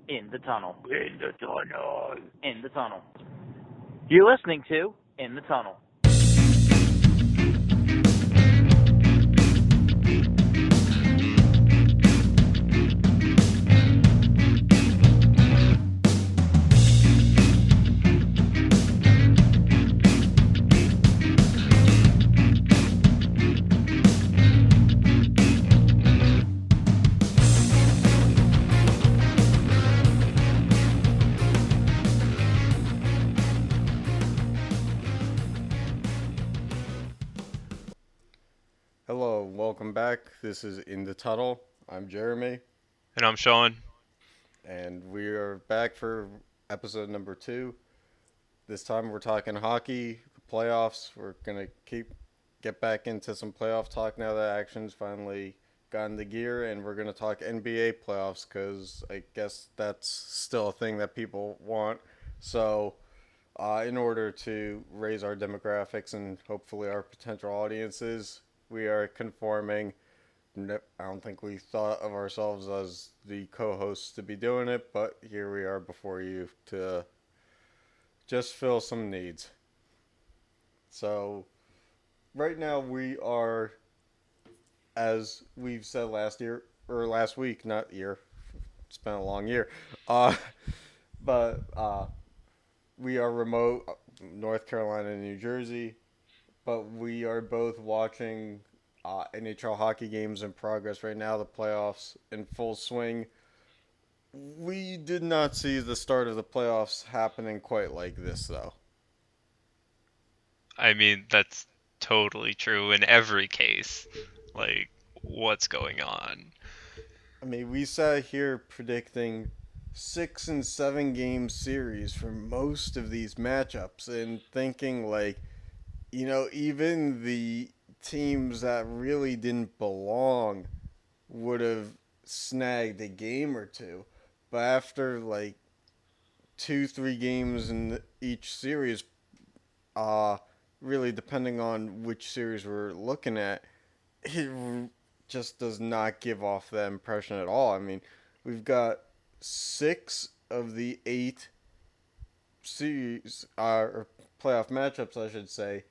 In the tunnel. In the tunnel. In the tunnel. You're listening to In the Tunnel. Hello, welcome back. This is In the Tunnel. I'm Jeremy, And I'm Sean. and we are back for episode number 2. This time we're talking hockey, the playoffs. We're gonna get back into some playoff talk now that action's finally gotten the gear, and we're gonna talk NBA playoffs because I guess that's still a thing that people want. So, in order to raise our demographics and hopefully our potential audiences, we are conforming. I don't think we thought of ourselves as the co-hosts to be doing it, but here we are before you to just fill some needs. So, right now we are, as we've said last year, or last week, not year, it's been a long year, uh, but we are remote, North Carolina and New Jersey, but we are both watching NHL hockey games in progress right now, the playoffs in full swing. We did not see the start of the playoffs happening quite like this, though. I mean, that's totally true in every case. Like, what's going on? I mean, we sat here predicting 6 and 7 game series for most of these matchups and thinking, like, even the teams that really didn't belong would have snagged a game or two. But after like 2, 3 games in each series, uh, really depending on which series we're looking at, it just does not give off that impression at all. I mean, we've got 6 of the 8 series, or playoff matchups, I should say,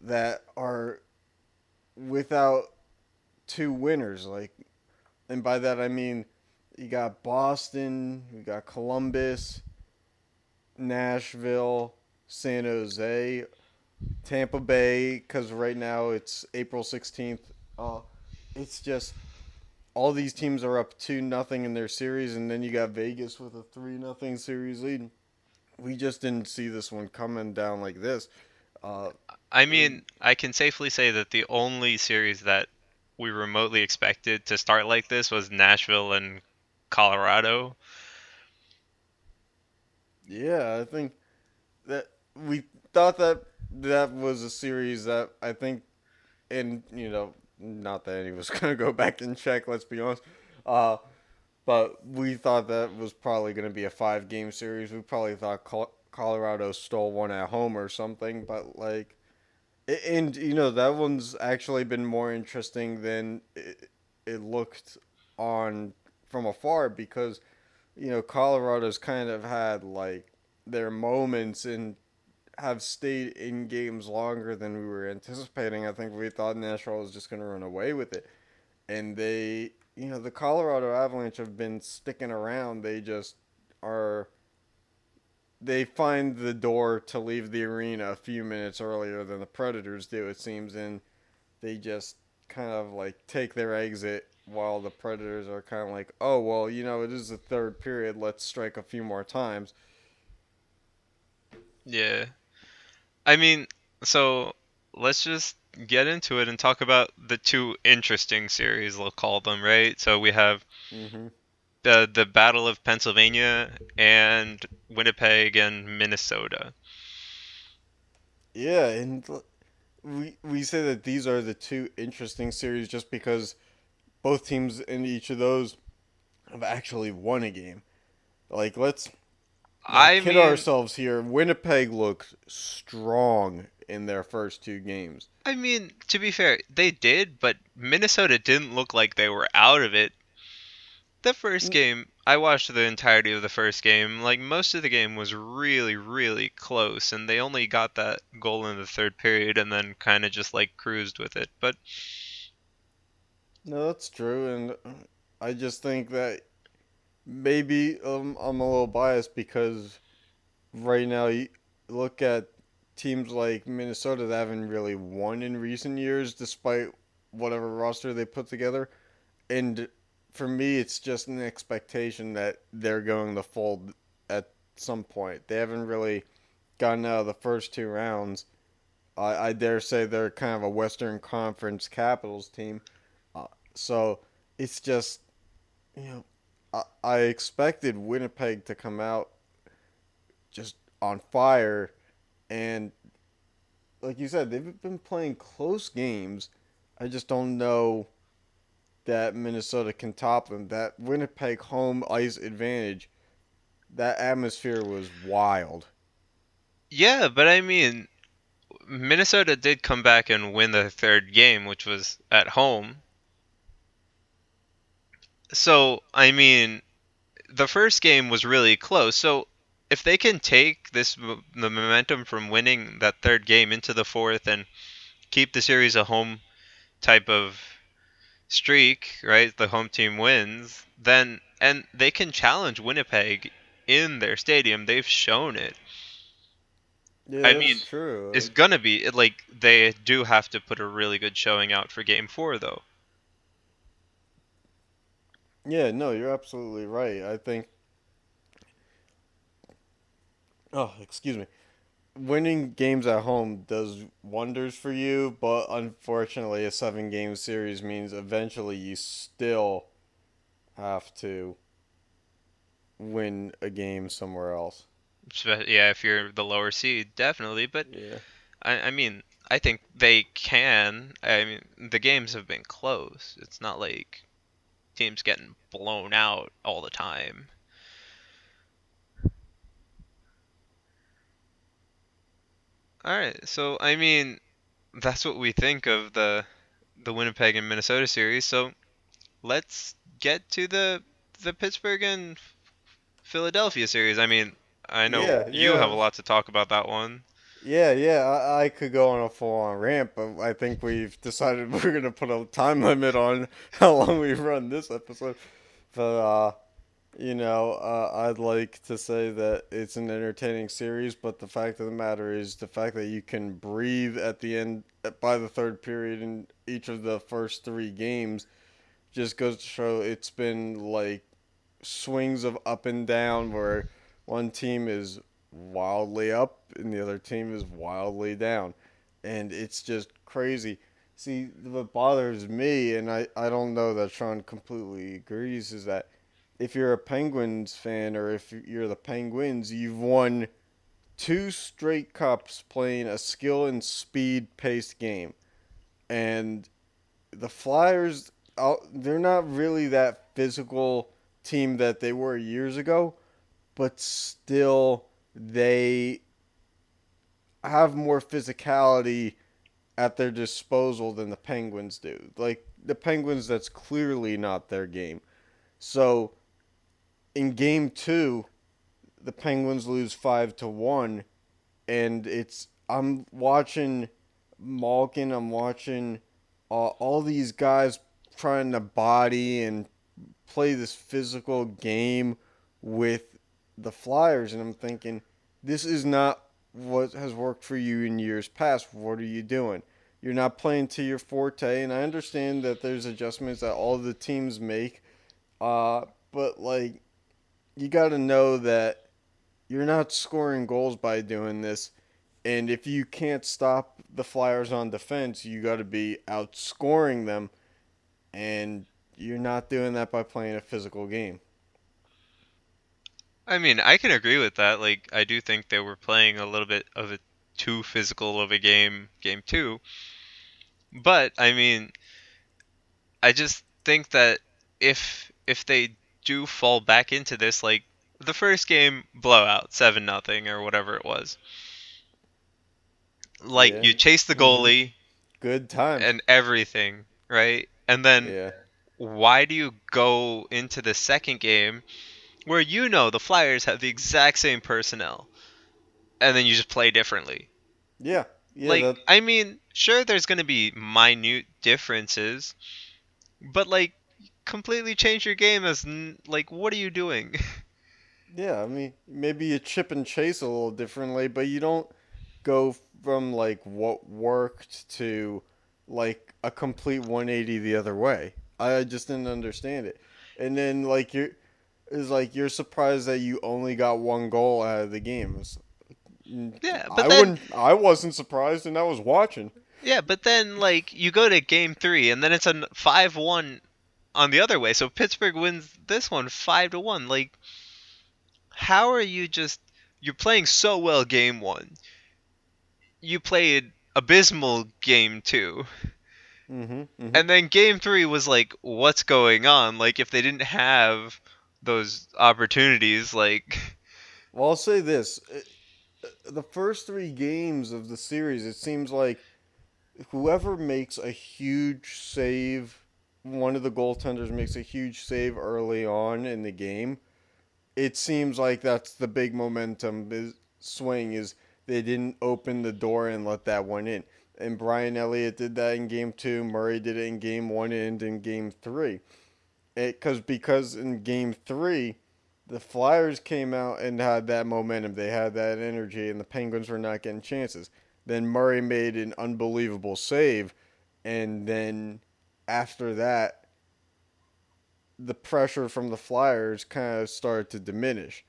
that are without two winners. Like, and by that I mean you got Boston, you got Columbus, Nashville, San Jose, Tampa Bay. Because right now it's April 16th. It's just all these teams are up 2-0 in their series, and then you got Vegas with a 3-0 series lead. We just didn't see this one coming down like this. Uh, I mean, I can safely say that the only series that we remotely expected to start like this was Nashville and Colorado. yeah, I think that we thought that that was a series that I think, and not that any of us gonna go back and check. Let's be honest. Uh, but we thought that was probably gonna be a 5 game series. We probably thought Colorado stole one at home or something. But like, and that one's actually been more interesting than it looked on from afar because Colorado's kind of had like their moments and have stayed in games longer than we were anticipating. I think we thought Nashville was just going to run away with it. And the Colorado Avalanche have been sticking around. They just are. They find the door to leave the arena a few minutes earlier than the Predators do, it seems. And they just kind of like take their exit while the Predators are kind of like, oh, well, it is the third period. Let's strike a few more times. Yeah. I mean, so let's just get into it and talk about the two interesting series, we'll call them, right? So we have Mm-hmm. the Battle of Pennsylvania and Winnipeg and Minnesota. Yeah, and we say that these are the two interesting series just because both teams in each of those have actually won a game. Like, let's not I kid mean, ourselves here. Winnipeg looks strong in their first 2 games. to be fair, they did, but Minnesota didn't look like they were out of it. The first N- game, I watched the entirety of the first game. Like most of the game was really, really close, and they only got that goal in the third period, and then kind of just like cruised with it. But No, that's true, and I just think that maybe I'm a little biased because right now you look at teams like Minnesota that haven't really won in recent years, despite whatever roster they put together. And for me, it's just an expectation that they're going to fold at some point. They haven't really gotten out of the first two rounds. I dare say they're kind of a Western Conference Capitals team. So it's just, you know, I expected Winnipeg to come out just on fire. And like you said, they've been playing close games. I just don't know that Minnesota can top them. That Winnipeg home ice advantage, that atmosphere was wild. yeah, but I mean, Minnesota did come back and win the third game, which was at home. So, I mean, the first game was really close. So, if they can take the momentum from winning that third game into the fourth and keep the series a home type of streak, right? The home team wins, then and they can challenge Winnipeg in their stadium. They've shown it. Yeah, I mean, that's true. it's gonna be like they do have to put a really good showing out for game 4 though. Yeah, no, you're absolutely right. I think. Oh, excuse me. Winning games at home does wonders for you, but unfortunately, a 7 game series means eventually you still have to win a game somewhere else. Yeah, if you're the lower seed, definitely. But Yeah. I mean, I think they can. I mean, the games have been close. It's not like teams getting blown out all the time. All right, so I mean, that's what we think of the Winnipeg and Minnesota series. So let's get to the Pittsburgh and Philadelphia series. I mean, I know Yeah, you have yeah. a lot to talk about that one. Yeah. I could go on a full on rant, but I think we've decided we're gonna put a time limit on how long we run this episode. But I'd like to say that it's an entertaining series, but the fact of the matter is the fact that you can breathe at the end by the third period in each of the first 3 games just goes to show it's been like swings of up and down where one team is wildly up and the other team is wildly down. And it's just crazy. See, what bothers me, and I don't know that Sean completely agrees, is that if you're a Penguins fan or if you're the Penguins, you've won 2 straight cups playing a skill and speed paced game. And the Flyers, they're not really that physical team that they were years ago, but still they have more physicality at their disposal than the Penguins do. Like the Penguins, that's clearly not their game. So in game 2, the Penguins lose 5-1, and I'm watching Malkin, I'm watching all these guys trying to body and play this physical game with the Flyers, and I'm thinking, this is not what has worked for you in years past. What are you doing? You're not playing to your forte, and I understand that there's adjustments that all the teams make, but like you got to know that you're not scoring goals by doing this. And if you can't stop the Flyers on defense, you got to be outscoring them. And you're not doing that by playing a physical game. I mean, I can agree with that. Like, I do think they were playing a little bit of a too physical of a game 2. But I mean, I just think that if they do fall back into this, like the first game blowout 7-0 or whatever it was, like Yeah. you chase the Mm-hmm. goalie Good times. and everything, right? And then Yeah. why do you go into the second game where the Flyers have the exact same personnel, and then you just play differently. Yeah, yeah, Like, that I mean, sure, there's going to be minute differences, but like, completely change your game like, what are you doing? yeah. I mean, maybe you chip and chase a little differently, but you don't go from like what worked to like a complete 180 the other way. I just didn't understand it. And then like you're surprised that you only got one goal out of the game. Yeah, but I then wouldn't. I wasn't surprised, and I was watching. yeah, but then like you go to game 3 and then it's a 5-1 on the other way. So Pittsburgh wins this one 5-1. Like, how are you just you're playing so well game 1. You played abysmal game 2. Mhm. Mhm. And then game 3 was like, what's going on? Like, if they didn't have those opportunities, like, Well, I'll say this: the first three games of the series, it seems like whoever makes a huge save, one of the goaltenders makes a huge save early on in the game. It seems like that's the big momentum swing is they didn't open the door and let that one in. And Brian Elliott did that in game two. Murray did it in game one and in game three. Because in game three, the Flyers came out and had that momentum. They had that energy, and the Penguins were not getting chances. Then Murray made an unbelievable save, and then after that, the pressure from the Flyers kind of started to diminish.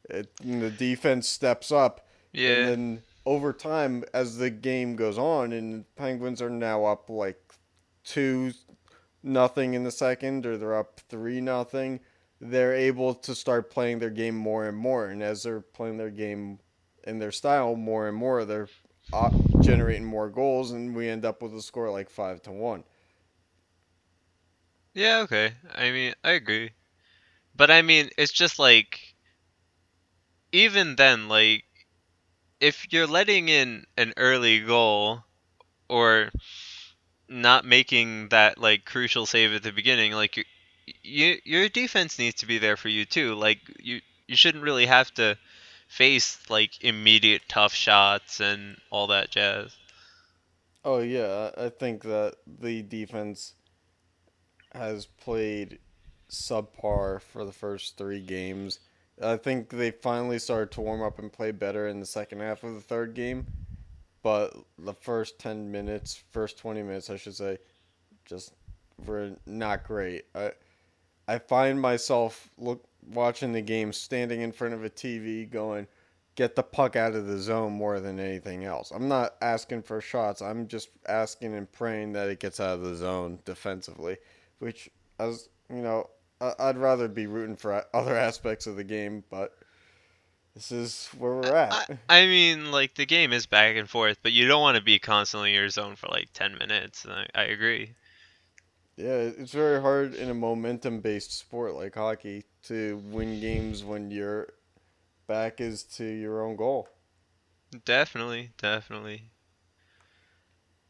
The defense steps up, and yeah. then over time, as the game goes on, and the Penguins are now up like 2-0 in the second, or they're up 3-0. They're able to start playing their game more and more, and as they're playing their game in their style more and more, they're generating more goals, and we end up with a score like 5-1. Yeah, okay. I mean, I agree. But I mean, it's just like, even then, like, if you're letting in an early goal or not making that like crucial save at the beginning, like your defense needs to be there for you too. Like, you shouldn't really have to face like immediate tough shots and all that jazz. Oh yeah, I think that the defense has played subpar for the first three games. I think they finally started to warm up and play better in the second half of the third game, but the first 10 minutes, first 20 minutes, I should say, just were not great. I find myself watching the game standing in front of a TV going, get the puck out of the zone more than anything else. I'm not asking for shots. I'm just asking and praying that it gets out of the zone defensively, which, as you know, I'd rather be rooting for other aspects of the game, but this is where we're I, at. I mean, like, the game is back and forth, but you don't want to be constantly in your zone for like 10 minutes. I agree. Yeah, it's very hard in a momentum based sport like hockey to win games when your back is to your own goal. Definitely, definitely.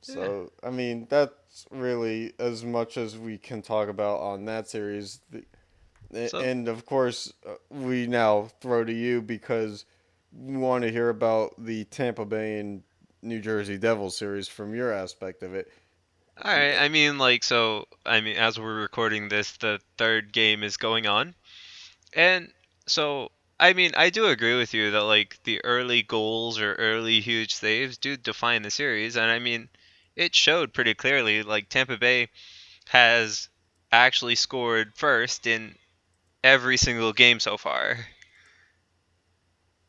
Yeah. So, I mean, that's really as much as we can talk about on that series. So, And of course, we now throw to you because we want to hear about the Tampa Bay and New Jersey Devils series from your aspect of it. all right. I mean, like, so, I mean, as we're recording this, the third game is going on. And so, I mean, I do agree with you that, like, the early goals or early huge saves do define the series. And I mean, it showed pretty clearly, like, Tampa Bay has actually scored first in every single game so far.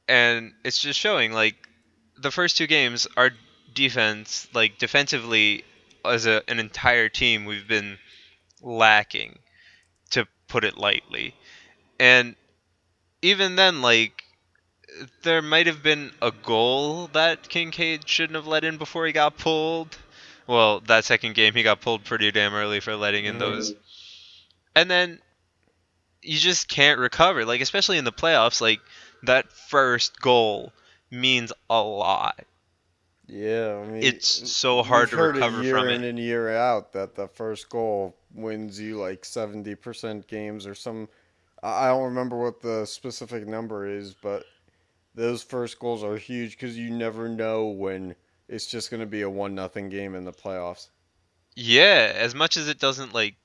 And it's just showing, like, the first two games, our defense, like, defensively, as an entire team, we've been lacking, to put it lightly. And even then, like, there might have been a goal that Kincaid shouldn't have let in before he got pulled. Well, that second game, he got pulled pretty damn early for letting in those. And then you just can't recover. Like, especially in the playoffs, like, that first goal means a lot. Yeah, I mean, It's so hard we've to heard it recover year from in it. and year out that the first goal wins you like 70% games or I don't remember what the specific number is, but those first goals are huge because you never know when it's just going to be a 1-0 game in the playoffs. Yeah, as much as it doesn't like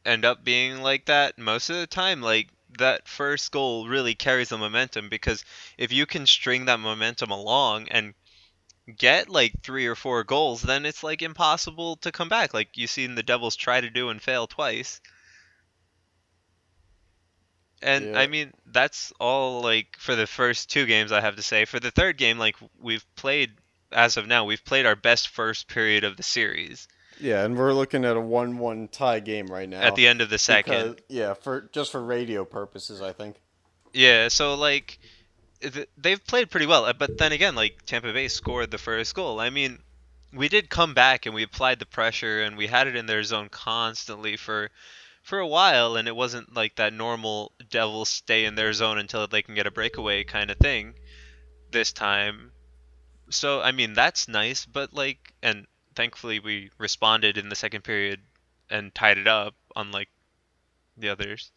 end up being like that most of the time, like that first goal really carries the momentum because if you can string that momentum along and get like 3 or 4 goals, then it's like impossible to come back. Like you seen the Devils try to do and fail twice. And Yeah, I mean, that's all like for the first 2 games I have to say. For the third game, like we've played as of now, we've played our best first period of the series yeah, and we're looking at a 1-1 tie game right at now the end of the second. because yeah, for just for radio purposes, I think. Yeah, so like they've played pretty well, but then again, like Tampa Bay scored the first goal. I mean, we did come back and we applied the pressure and we had it in their zone constantly for a while, and it wasn't like that normal Devils stay in their zone until they can get a breakaway kind of thing this time. So I mean, that's nice, but like, and thankfully we responded in the second period and tied it up, unlike the others.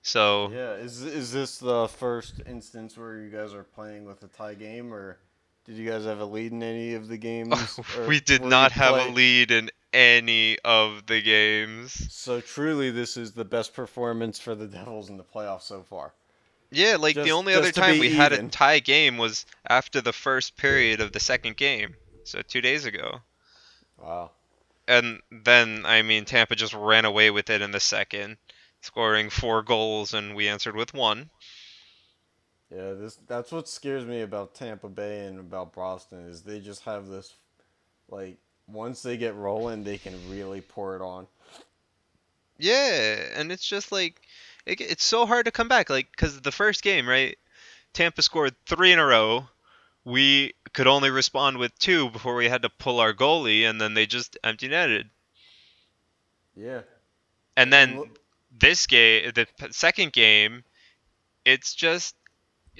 So Yeah, is this the first instance where you guys are playing with a tie game, or did you guys have a lead in any of the games, or we did were you not have a play? lead in any of the games. So truly, this is the best performance for the Devils in the playoffs so far. Yeah, like the only other Just to be time we had a even. tie game was after the first period of the second game. So 2 days ago. Wow. And then, I mean, Tampa just ran away with it in the second, scoring 4 goals, and we answered with one. Yeah, this that's what scares me about Tampa Bay and about Boston is they just have this like once they get rolling, they can really pour it on. Yeah, and it's just like, it's so hard to come back. Like, because the first game, right? Tampa scored 3 in a row. We could only respond with 2 before we had to pull our goalie, and then they just empty netted. Yeah, And and then this game, the second game, it's just,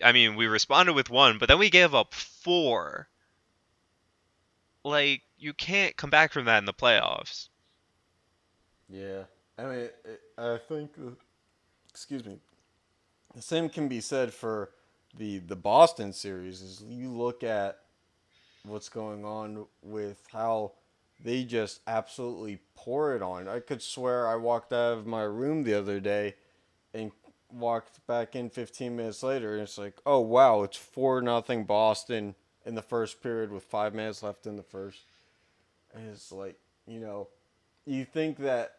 I mean, we responded with 1, but then we gave up 4. Like, you can't come back from that in the playoffs. yeah, I mean, I think excuse me, the same can be said for the Boston series. Is you look at what's going on with how they just absolutely pour it on. I could swear I walked out of my room the other day and walked back in 15 minutes later, and it's like, oh wow, it's 4-0 Boston in the first period with 5 minutes left in the first. And it's like, you know, you think that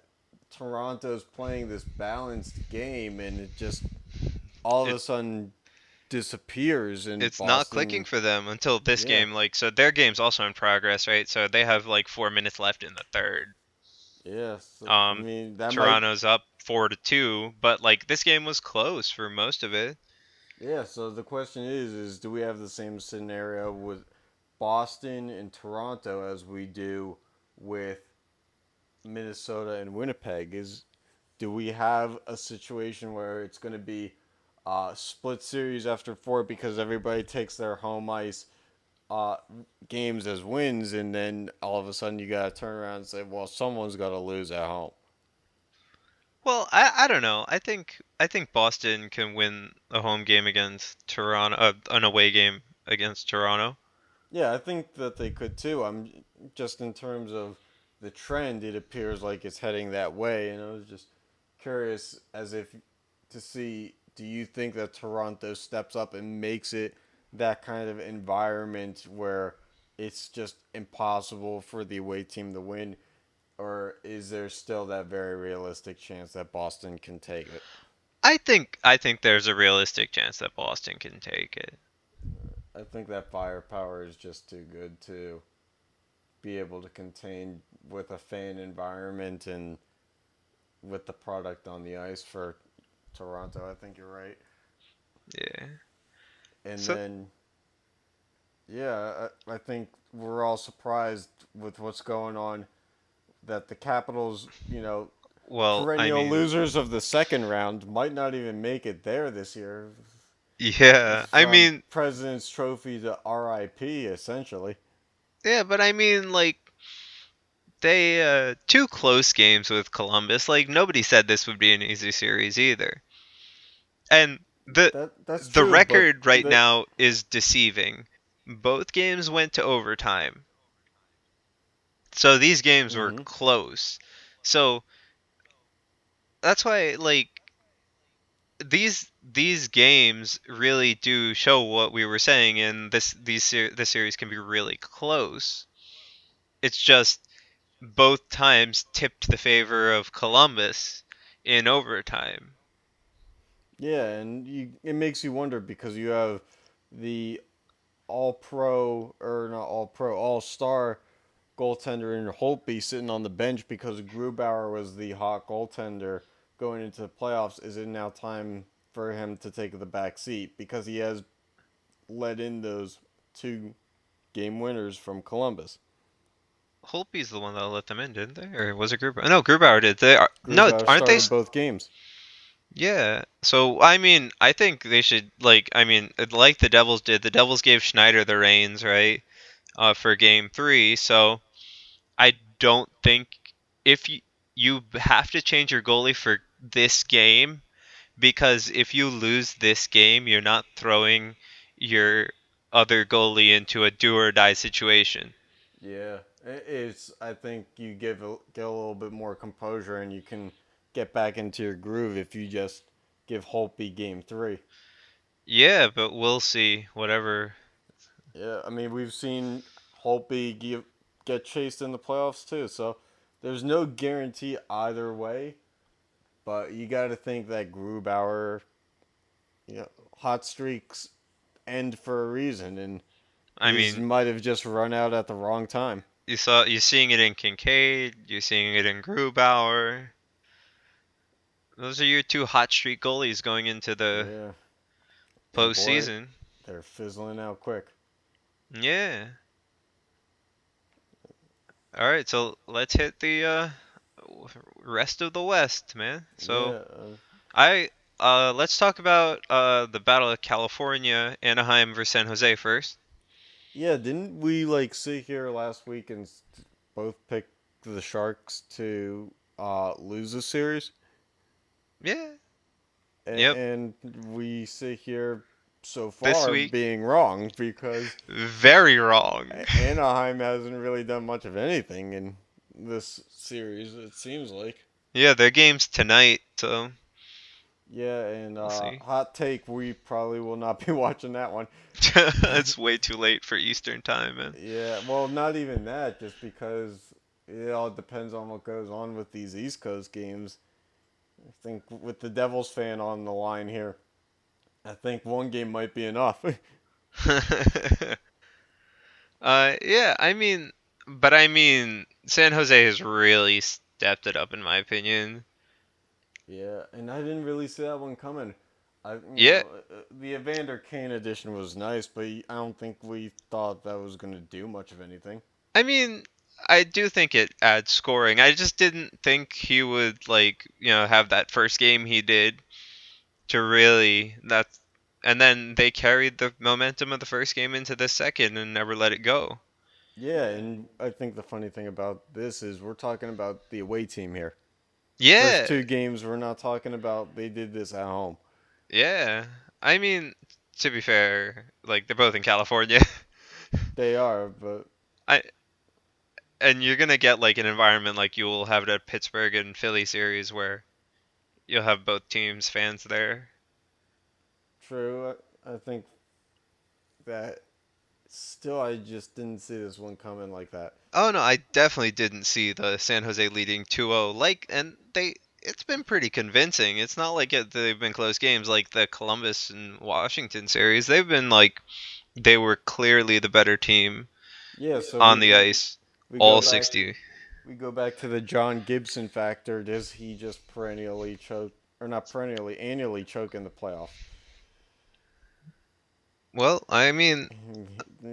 Toronto's playing this balanced game, and it just all of It a sudden disappears in it's not clicking Boston. for them until this Yeah, game. Like, so their game's also in progress, right? So they have like 4 minutes left in the third. yeah. So, I Um, mean, that might. Toronto's up 4-2, but like this game was close for most of it. Yeah. So the question is do we have the same scenario with Boston and Toronto as we do with Minnesota and Winnipeg? Is do we have a situation where it's going to be split series after 4 because everybody takes their home ice uh, games as wins, and then all of a sudden you got to turn around and say, well, someone's got to lose at home. Well, I don't know. I think Boston can win a home game against Toronto, an away game against Toronto. Yeah, I think that they could too. I'm just in terms of the trend, it appears like it's heading that way, and I was just curious as if to see, do you think that Toronto steps up and makes it that kind of environment where it's just impossible for the away team to win, or is there still that very realistic chance that Boston can take it? I think there's a realistic chance that Boston can take it. I think that firepower is just too good to be able to contain with a fan environment and with the product on the ice for Toronto. I think you're right. Yeah. And So, then, yeah, I think we're all surprised with what's going on that the Capitals, well, I perennial mean, losers of the second round, might not even make it there this year. yeah. I From mean, President's Trophy to RIP, essentially. yeah, but I mean, like they 2 close games with Columbus. Like nobody said this would be an easy series either. And the That's the true, but record right the now is deceiving. Both games went to overtime. So these games were hmm close. So that's why like these games really do show what we were saying, and this series can be really close. It's just both times tipped the favor of Columbus in overtime. yeah, and it makes you wonder because you have the all pro or not all pro, all star goaltender in Holtby sitting on the bench because Grubauer was the hot goaltender going into the playoffs. Is it now time for him to take the back seat because he has let in those two game winners from Columbus? Holtby's the one that let them in, didn't they? Or was it Grubauer? No, Grubauer did. They are no, Grubauer aren't they? started both games. Yeah. So I mean, I think they should like. I mean, like the Devils did. The Devils gave Schneider the reins, right? For Game 3. So I don't think if you have to change your goalie for this game because if you lose this game, you're not throwing your other goalie into a do or die situation. Yeah, it's. I think you get a little bit more composure and you can get back into your groove if you just give Holtby game three. Yeah, but we'll see. Whatever. Yeah, I mean we've seen Holtby get chased in the playoffs too, so there's no guarantee either way. But you got to think that Grubauer, hot streaks end for a reason, and I his mean, might have just run out at the wrong time. you're seeing it in Kincaid, you're seeing it in Grubauer. Those are your two hot streak goalies going into the Yeah, and boy, postseason. they're fizzling out quick. Yeah. All right, so let's hit the rest of the West, man. So Yeah, I let's talk about the Battle of California, Anaheim versus San Jose first. yeah. Didn't we like sit here last week and both pick the Sharks to lose the series? Yeah. And, Yep. and we sit here so This far week, being wrong because very wrong. Anaheim hasn't really done much of anything in this series. It seems like. Yeah, their game's tonight, so Yeah, and we'll see. hot take, we probably will not be watching that one. It's way too late for Eastern time, man. Yeah, well, not even that, just because it all depends on what goes on with these East Coast games. I think with the Devils fan on the line here, I think one game might be enough. Yeah, I mean, San Jose has really stepped it up in my opinion. Yeah, and I didn't really see that one coming. Yeah, The Evander Kane edition was nice, but I don't think we thought that was going to do much of anything. I mean, I do think it adds scoring. I just didn't think he would like, have that first game he did to really that's and then they carried the momentum of the first game into the second and never let it go. Yeah, and I think the funny thing about this is we're talking about the away team here. First Yeah, two games, we're not talking about they did this at home. yeah. I mean, to be fair, like they're both in California. They are, but I and you're gonna get like an environment like you will have it at Pittsburgh and Philly series where you'll have both teams fans there. true. I think that still, I just didn't see this one coming like that. Oh no, I definitely didn't see the San Jose leading 2-0 like and it's been pretty convincing. It's not like they've been close games like the Columbus and Washington series. They've been like they were clearly the better team Yeah, so on the ice we go all back 60. we go back to the John Gibson factor. Does he just perennially choke, or not perennially, annually choke in the playoffs? Well, I mean,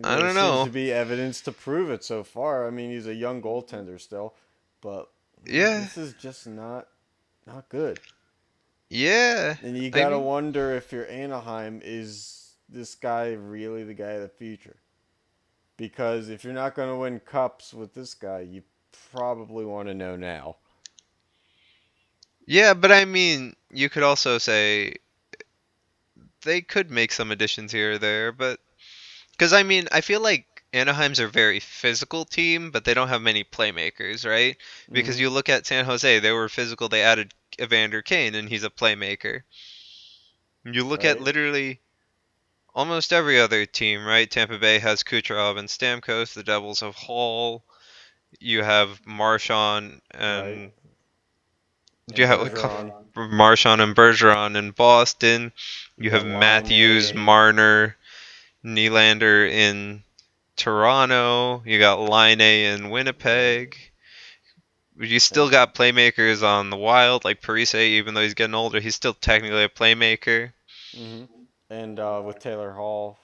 I There don't seems to know. be evidence to prove it so far. I mean, he's a young goaltender still, but Yeah. this is just not good. Yeah. And you I gotta mean, wonder if you're Anaheim, is this guy really the guy of the future? Because if you're not going to win cups with this guy, you probably want to know now. yeah, but I mean, you could also say they could make some additions here or there, but because I mean, I feel like Anaheim's a very physical team, but they don't have many playmakers, right? Because Hmm. you look at San Jose, they were physical. They added Evander Kane, and he's a playmaker. You look at Right. literally almost every other team, right? Tampa Bay has Kucherov and Stamkos. The Devils have Hall. You have Marchand Right. and you And have Bergeron. Marchand and Bergeron in Boston. You You have got Matthews, Line. Marner, Nylander in Toronto. You got Line in Right. Winnipeg. You still And got playmakers on the Wild, like Parise, even though he's getting older, he's still technically a playmaker. hmm and with Taylor Hall,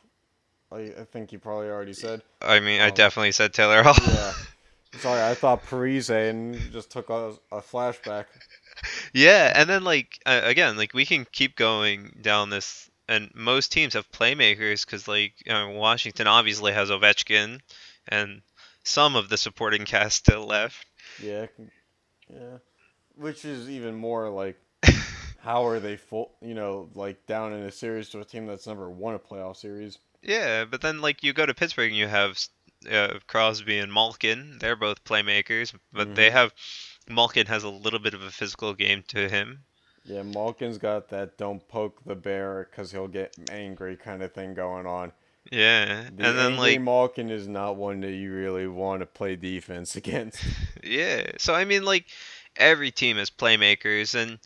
I think you probably already said. I mean, I Um, definitely said Taylor Hall. yeah. Sorry, I thought Parise and just took a flashback. Yeah, and then like again, like we can keep going down this, and most teams have playmakers because like Washington obviously has Ovechkin, and some of the supporting cast still left. Yeah. Yeah. Which is even more like, how are they full? Like down in a series to a team that's never won a playoff series. Yeah, but then like you go to Pittsburgh and you have Crosby and Malkin. They're both playmakers, but they Hmm. have Malkin has a little bit of a physical game to him. Yeah, Malkin's got that "don't poke the bear because he'll get angry" kind of thing going on. Yeah, The and then angry like Malkin is not one that you really want to play defense against. yeah, so I mean like every team has playmakers, and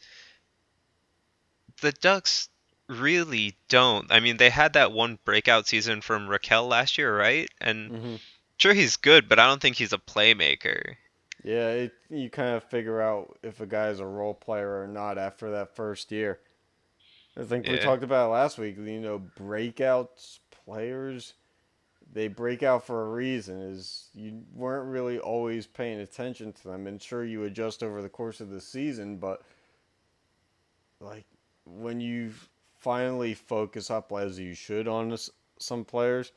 the Ducks really don't. I mean, they had that one breakout season from Raquel last year, right? And Hmm. sure, he's good, but I don't think he's a playmaker. Yeah, you kind of figure out if a guy's a role player or not after that first year. I think we Yeah. talked about it last week. Breakouts players, they break out for a reason. Is you weren't really always paying attention to them, and sure you adjust over the course of the season, but like when you finally focus up as you should on some players,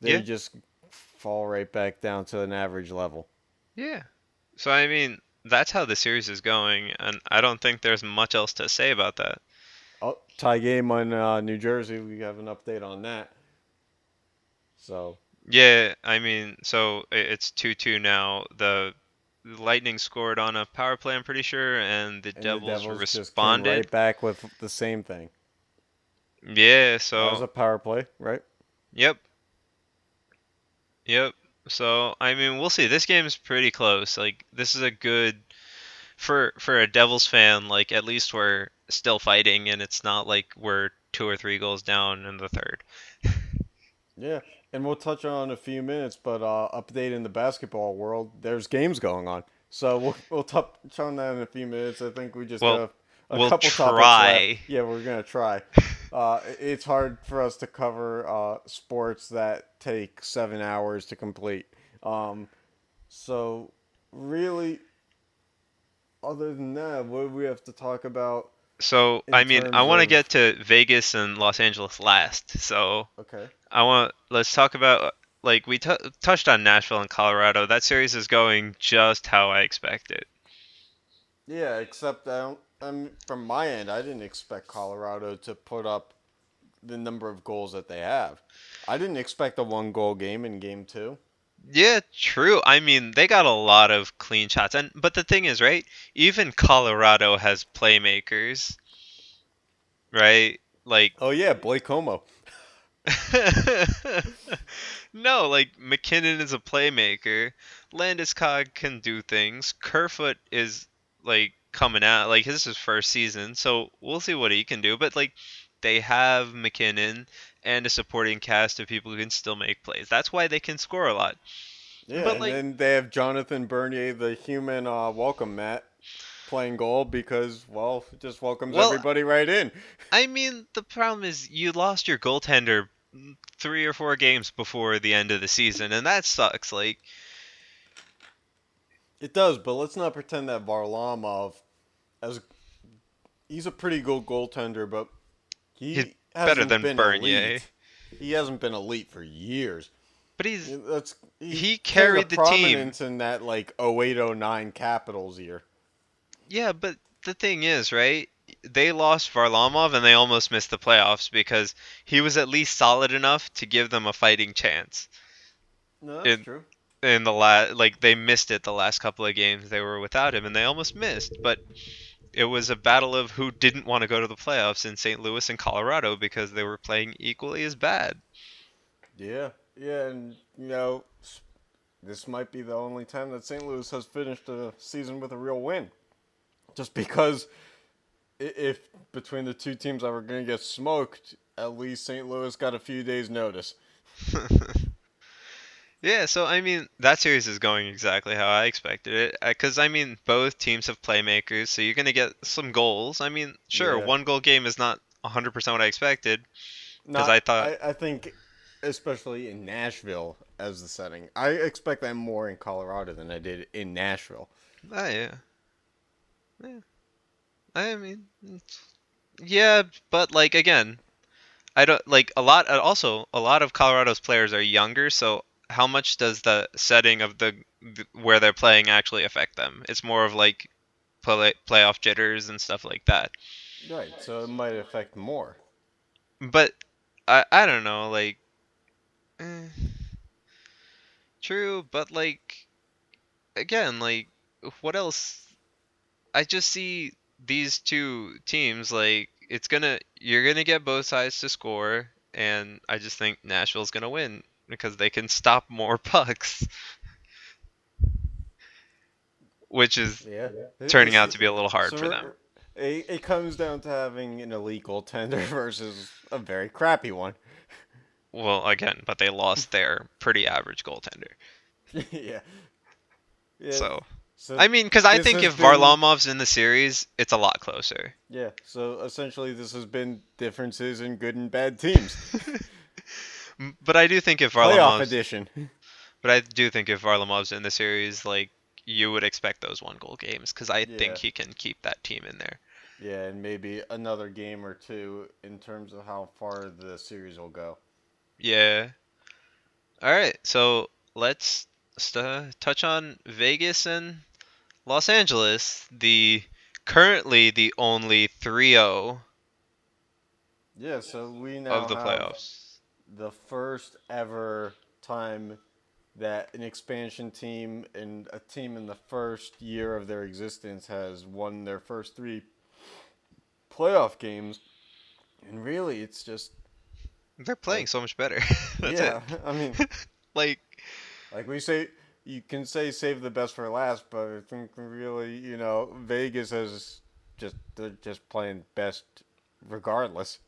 they Yeah. just fall right back down to an average level. Yeah. So I mean, that's how the series is going, and I don't think there's much else to say about that. Oh, tie game on New Jersey. We have an update on that. So, Yeah, I mean, so it's 2-2 now. The Lightning scored on a power play, I'm pretty sure, and the and the Devils Devils just came responded. right back with the same thing. Yeah, That was so a power play, right? yep, yep. So I mean, we'll see. This game's pretty close. Like this is a good for a Devils fan. Like at least we're still fighting, and it's not like we're 2 or 3 goals down in the third. Yeah, and we'll touch on in a few minutes, but update in the basketball world, there's games going on. So we'll touch on that in a few minutes. I think we just Well, got a we'll couple topics left. try. Yeah, we're gonna try. It's hard for us to cover sports that take 7 hours to complete. Um, so really, other than that, what do we have to talk about So in I mean, I terms want to of? get to Vegas and Los Angeles last. So Okay. let's talk about like we touched on Nashville and Colorado. That series is going just how I expected. Yeah, except from my end, I didn't expect Colorado to put up the number of goals that they have. I didn't expect a one goal game in game two. Yeah, true. I mean, they got a lot of clean shots, and but the thing is, right? Even Colorado has playmakers, right? Like Oh yeah, Blake Como. no, like McKinnon is a playmaker. Landeskog can do things. Kerfoot is like coming out, like this is his first season, so we'll see what he can do. But like they have McKinnon and a supporting cast of people who can still make plays. That's why they can score a lot. Yeah, But and like, then they have Jonathan Bernier, the human welcome mat, playing goal because it just welcomes well, everybody right in. I mean, the problem is you lost your goaltender 3 or 4 games before the end of the season, and that sucks. Like, It does, but let's not pretend that Varlamov, as he's a pretty good goaltender, but he's he better hasn't than been Bernier. elite. He hasn't been elite for years. But he's He he came to carried the team. prominence in that like 0809 Capitals year. Yeah, but the thing is, right? they lost Varlamov and they almost missed the playoffs because he was at least solid enough to give them a fighting chance. No, that's In true. in the like they missed it the last couple of games they were without him and they almost missed, but it was a battle of who didn't want to go to the playoffs in St. Louis and Colorado because they were playing equally as bad. Yeah, yeah, and this might be the only time that St. Louis has finished a season with a real win. Just because if between the two teams that were going to get smoked, at least St. Louis got a few days' notice. Yeah, so I mean that series is going exactly how I expected it. Because I mean both teams have playmakers, so you're gonna get some goals. I mean, sure, Yeah. one goal game is not 100% what I expected. Because Not, I thought, I think, especially in Nashville as the setting, I expect that more in Colorado than I did in Nashville. oh yeah, yeah. I mean, yeah, but like again, I don't like a lot. Also, a lot of Colorado's players are younger, so how much does the setting of where they're playing actually affect them? It's more of like playoff jitters and stuff like that. Right, so it might affect more. But I don't know, like eh, true, but like again, like what else? I just see these two teams like you're gonna get both sides to score, and I just think Nashville's gonna win because they can stop more pucks, which is Yeah. turning out to be a little hard for So them. it comes down to having an elite goaltender versus a very crappy one. Well, again, but they lost their pretty average goaltender. Yeah. Yeah. So, So I mean, because I this think has if been Varlamov's in the series, it's a lot closer. yeah. So essentially, this has been differences in good and bad teams. But I do think if Playoff Varlamov's, edition. but I do think if Varlamov's in the series, like you would expect those one goal games because I think Yeah. he can keep that team in there. Yeah, and maybe another game or two in terms of how far the series will go. Yeah. All right. So let's touch on Vegas and Los Angeles, the currently the only 3-0 Yeah, so we of now the have playoffs. the first ever time that an expansion team and a team in the first year of their existence has won their first three playoff games. And really, it's just They're playing like, so much better. That's it. yeah, I mean, Like, like we say, you can say save the best for last, but I think really, Vegas has they're just playing best regardless.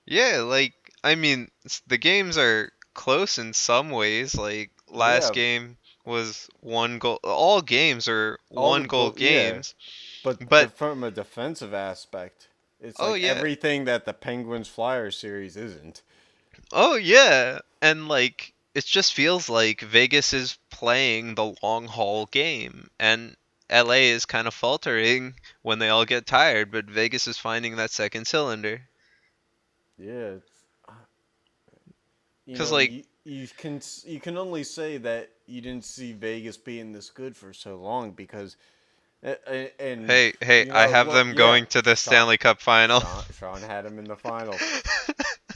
yeah, like I mean, the games are close in some ways. Like last Yeah, game was one goal. All games are all the one goal goal, yeah, games. but But from a defensive aspect, it's oh like yeah, everything that the Penguins Flyers series isn't. oh yeah, and like it just feels like Vegas is playing the long haul game, and LA is kind of faltering when they all get tired, but Vegas is finding that second cylinder. Yeah, Cause like, you can only say that you didn't see Vegas being this good for so long because and hey, I have look, them yeah, going to the Stanley Cup final. Sean had him in the finals.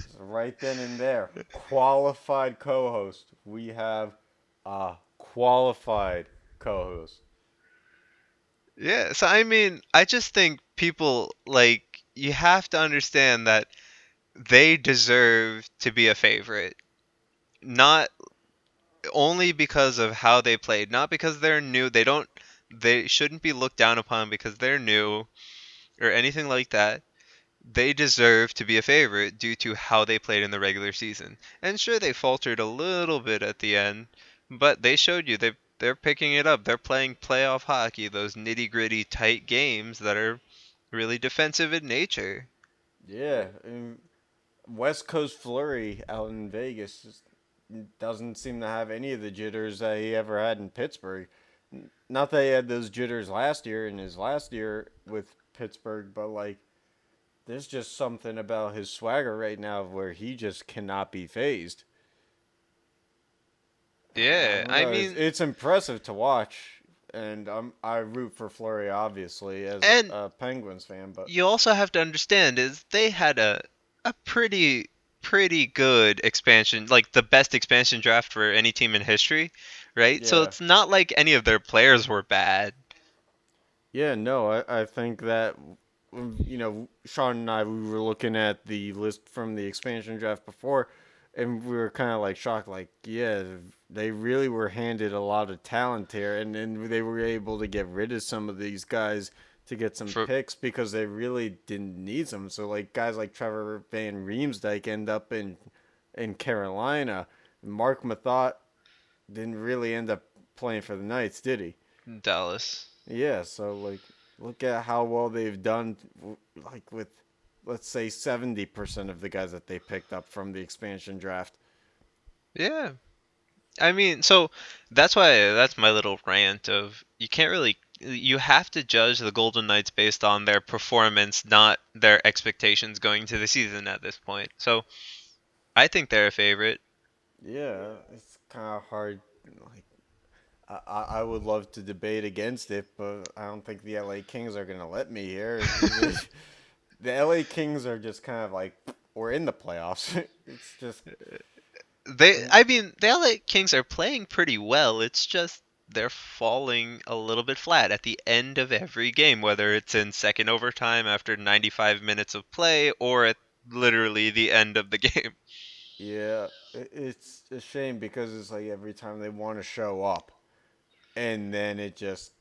So right then and there, qualified co-host. We have a qualified co-host. Yeah, so I mean, I just think people like you have to understand that they deserve to be a favorite. Not only because of how they played, not because they're new. They shouldn't be looked down upon because they're new or anything like that. They deserve to be a favorite due to how they played in the regular season. And sure, they faltered a little bit at the end, but they showed you they're picking it up. They're playing playoff hockey, those nitty-gritty tight games that are really defensive in nature. Yeah, and West Coast Flurry out in Vegas just doesn't seem to have any of the jitters that he ever had in Pittsburgh. Not that he had those jitters last year in his last year with Pittsburgh, but like there's just something about his swagger right now where he just cannot be phased. I Yeah, don't I know. mean, It's impressive to watch, and I root for Fleury obviously as And a Penguins fan, but you also have to understand is they had a pretty good expansion, like the best expansion draft for any team in history, right? So yeah, it's not like any of their players were bad. yeah, no, I think that Sean and I we were looking at the list from the expansion draft before, and we were kind of like shocked, like yeah, they really were handed a lot of talent here, and then they were able to get rid of some of these guys to get some For picks because they really didn't need them. So like guys like Trevor Van Riemsdyk end up in Carolina. Mark Mathot didn't really end up playing for the Knights, did he? Dallas. Yeah, so like look at how well they've done like with let's say 70% of the guys that they picked up from the expansion draft. Yeah. I mean, so that's my little rant of you can't really you have to judge the Golden Knights based on their performance, not their expectations going to the season at this point. So I think they're a favorite. Yeah, it's kind of hard like I would love to debate against it, but I don't think the LA Kings are going to let me here. The LA Kings are just kind of like we're in the playoffs. It's just I mean, the LA Kings are playing pretty well. It's just they're falling a little bit flat at the end of every game, whether it's in second overtime after 95 minutes of play or at literally the end of the game. yeah, it's a shame because it's like every time they want to show up and then it just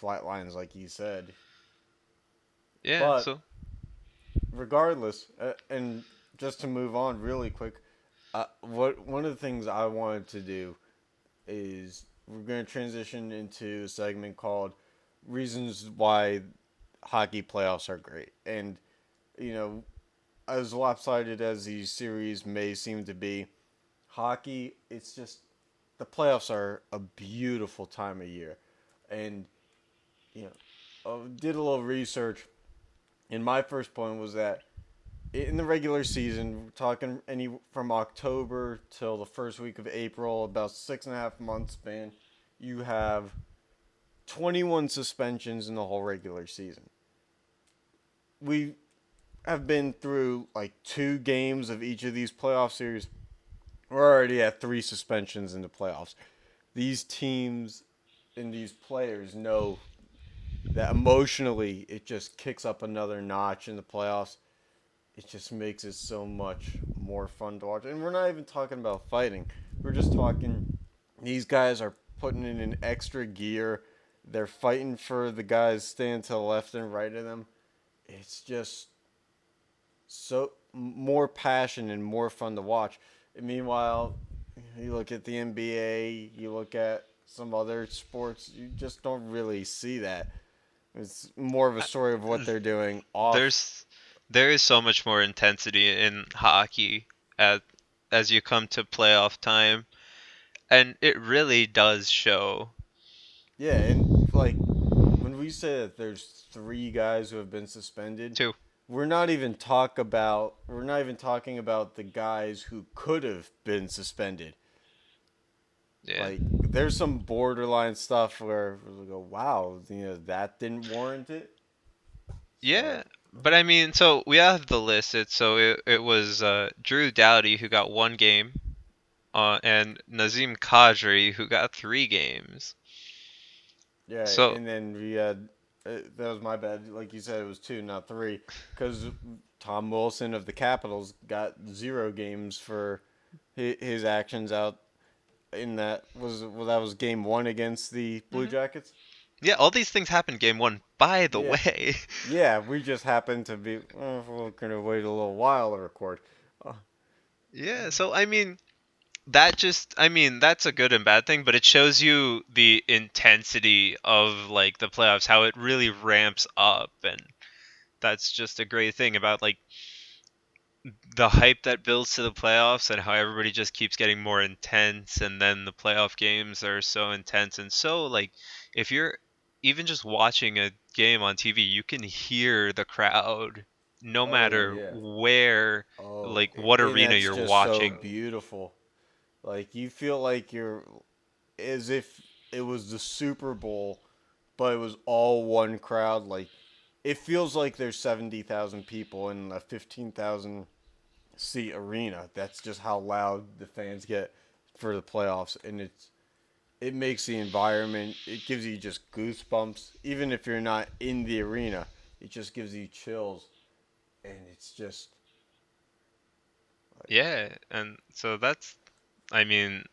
flatlines like you said. Yeah, But so regardless, and just to move on really quick, what one of the things I wanted to do is we're going to transition into a segment called "Reasons Why Hockey Playoffs Are Great." And you know, as lopsided as these series may seem to be, hockey it's just the playoffs are a beautiful time of year, and you know, did a little research. And my first point was that in the regular season, we're talking any from October till the first week of April, about 6.5 months span, you have 21 suspensions in the whole regular season. We have been through like 2 games of each of these playoff series. We're already at 3 suspensions in the playoffs. These teams and these players know that emotionally it just kicks up another notch in the playoffs. It just makes it so much more fun to watch. And we're not even talking about fighting. We're just talking these guys are putting in an extra gear. They're fighting for the guys staying to the left and right of them. It's just so more passion and more fun to watch. And meanwhile, you look at the NBA, you look at some other sports, you just don't really see that. It's more of a story of what they're doing off. there's there is so much more intensity in hockey at as you come to playoff time, and it really does show. Yeah, and like when we say that there's 3 guys who have been suspended, Too. we're not even talking about the guys who could have been suspended. Yeah. Like there's some borderline stuff where we go, wow, that didn't warrant it. So Yeah, but I mean, so we have the list. It was Drew Doughty who got 1 game, and Nazim Kadri who got 3 games. yeah, So and then we had that was my bad. Like you said, it was 2, not 3, because Tom Wilson of the Capitals got 0 games for his actions out in that was game 1 against the Blue mhm. Jackets. Yeah, all these things happened game one. By the Yeah, way, yeah, we just happened to be. We're gonna wait a little while to record. Uh, yeah. So I mean, that's a good and bad thing, but it shows you the intensity of like the playoffs, how it really ramps up, and that's just a great thing about like the hype that builds to the playoffs and how everybody just keeps getting more intense, and then the playoff games are so intense and so like if you're even just watching a game on TV you can hear the crowd no oh matter yeah. where, Oh, like what and arena that's you're just so watching. beautiful. Like you feel like you're as if it was the Super Bowl but it was all one crowd. Like it feels like there's 70,000 people in a 15,000 seat arena. That's just how loud the fans get for the playoffs, and it makes the environment. It gives you just goosebumps, even if you're not in the arena. It just gives you chills, and it's just like, Yeah, and so that's, I mean,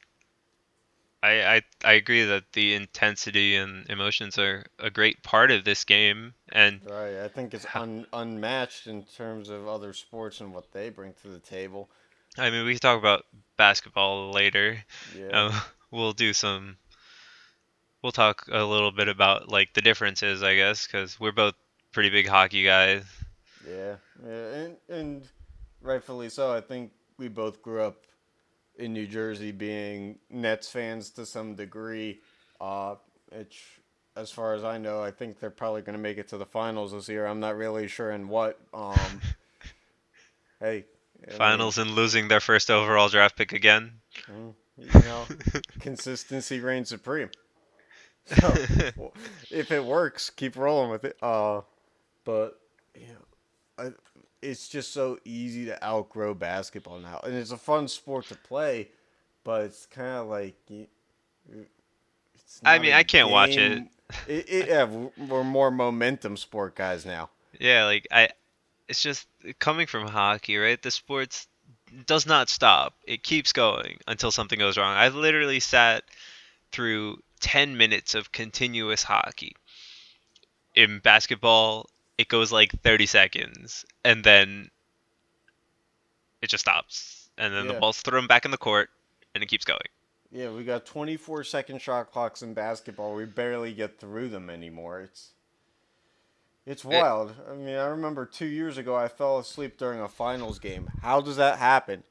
I agree that the intensity and emotions are a great part of this game, and right. I think it's unmatched in terms of other sports and what they bring to the table. I mean, we can talk about basketball later. Yeah, Uh, we'll do some. We'll talk a little bit about like the differences, I guess, because we're both pretty big hockey guys. yeah, and rightfully so. I think we both grew up in New Jersey being Nets fans to some degree. It's as far as I know, I think they're probably going to make it to the finals this year. I'm not really sure in what. Hey, I mean, Finals and losing their first overall draft pick again. you know, consistency reigns supreme. So well, if it works, keep rolling with it. But you know, it's just so easy to outgrow basketball now, and it's a fun sport to play. But it's kind of like it's I not mean, a I can't watch it. game. Yeah, we're more momentum sport guys now. Yeah, like it's just coming from hockey, right? The sports does not stop. It keeps going until something goes wrong. I literally sat through 10 minutes of continuous hockey. In basketball, it goes like 30 seconds and then it just stops. And then the Yeah, ball's thrown back in the court and it keeps going. yeah, we got 24-second shot clocks in basketball. We barely get through them anymore. It's It, wild. I mean, I remember 2 years ago I fell asleep during a finals game. How does that happen?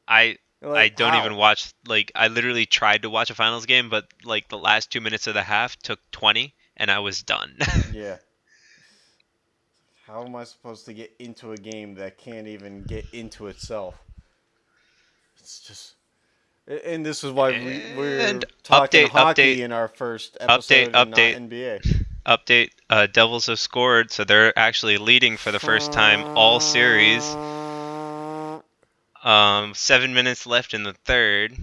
I I Like don't how? even watch, like, I literally tried to watch a finals game, but like the last 2 minutes of the half took 20 and I was done. Yeah. How am I supposed to get into a game that can't even get into itself? It's just. And this is why And we're talking update, update, hockey in our first update, episode and not update, NBA. update. Devils have scored, so they're actually leading for the first time all series. 7 minutes left in the third.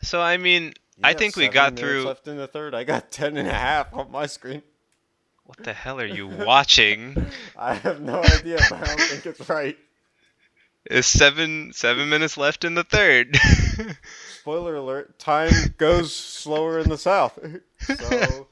So I mean, You I got think we 7 minutes got through. left in the third. I got 10 and a half on my screen. What the hell are you watching? I have no idea, but I don't think it's right. Is 7 minutes left in the third. Spoiler alert, time goes slower in the south. So,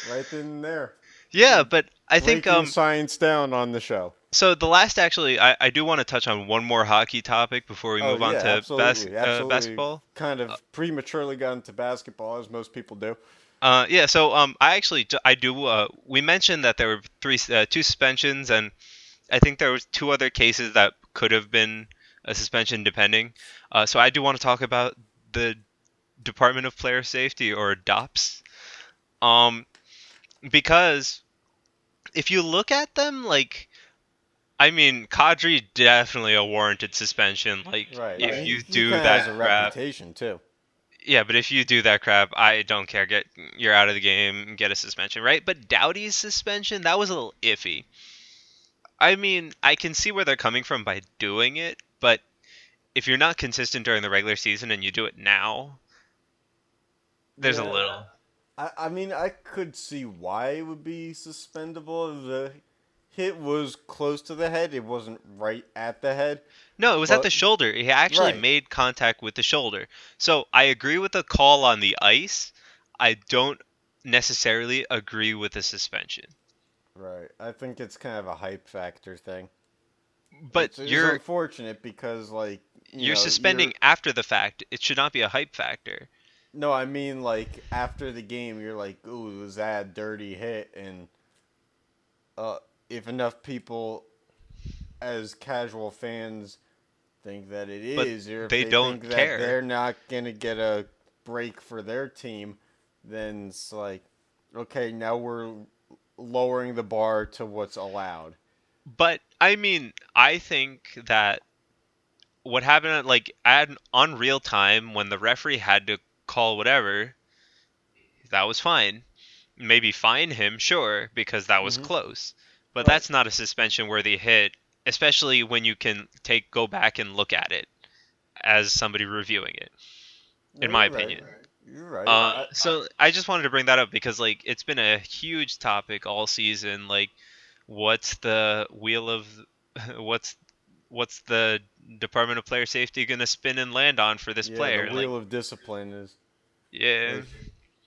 right then and there. Yeah, but I think Breaking science down on the show. so the last, actually, I do want to touch on one more hockey topic before we Oh, move on yeah, to absolutely. Absolutely. basketball. Kind of prematurely got into basketball, as most people do. Yeah, so I actually I do we mentioned that there were two suspensions, and I think there was two other cases that could have been a suspension depending. So I do want to talk about the Department of Player Safety, or DOPS. Um because if you look at them, like, I mean, Kadri definitely a warranted suspension. Like, Right. if And you he do kind of has that a crap, reputation, too. yeah, but if you do that crap, I don't care. You're out of the game. Get a suspension, right? But Doughty's suspension, that was a little iffy. I mean, I can see where they're coming from by doing it, but if you're not consistent during the regular season and you do it now, there's a Yeah. little. I mean, I could see why it would be suspendable. The hit was close to the head. It wasn't right at the head. No, it was at the But, shoulder. He actually right. made contact with the shoulder. So I agree with the call on the ice. I don't necessarily agree with the suspension. Right. I think it's kind of a hype factor thing. But It's unfortunate because, like, you're you're. suspending after the fact. It should not be a hype factor. No, I mean, like, after the game, you're like, ooh, was that a dirty hit? And uh, if enough people, as casual fans, think that it But is, or if they they don't think that care. they're not going to get a break for their team, then it's like, okay, now we're lowering the bar to what's allowed. But I mean, I think that what happened on real time when the referee had to call whatever, that was fine. maybe fine him, sure, because that was Hmm. close. But Right. that's not a suspension worthy hit, especially when you can go back and look at it as somebody reviewing it, No, in my you're right. opinion. You're right. So I just wanted to bring that up because like it's been a huge topic all season. Like, what's the wheel of what's what's the Department of Player Safety gonna spin and land on for this Yeah, the player? Like, wheel of discipline is yeah, which,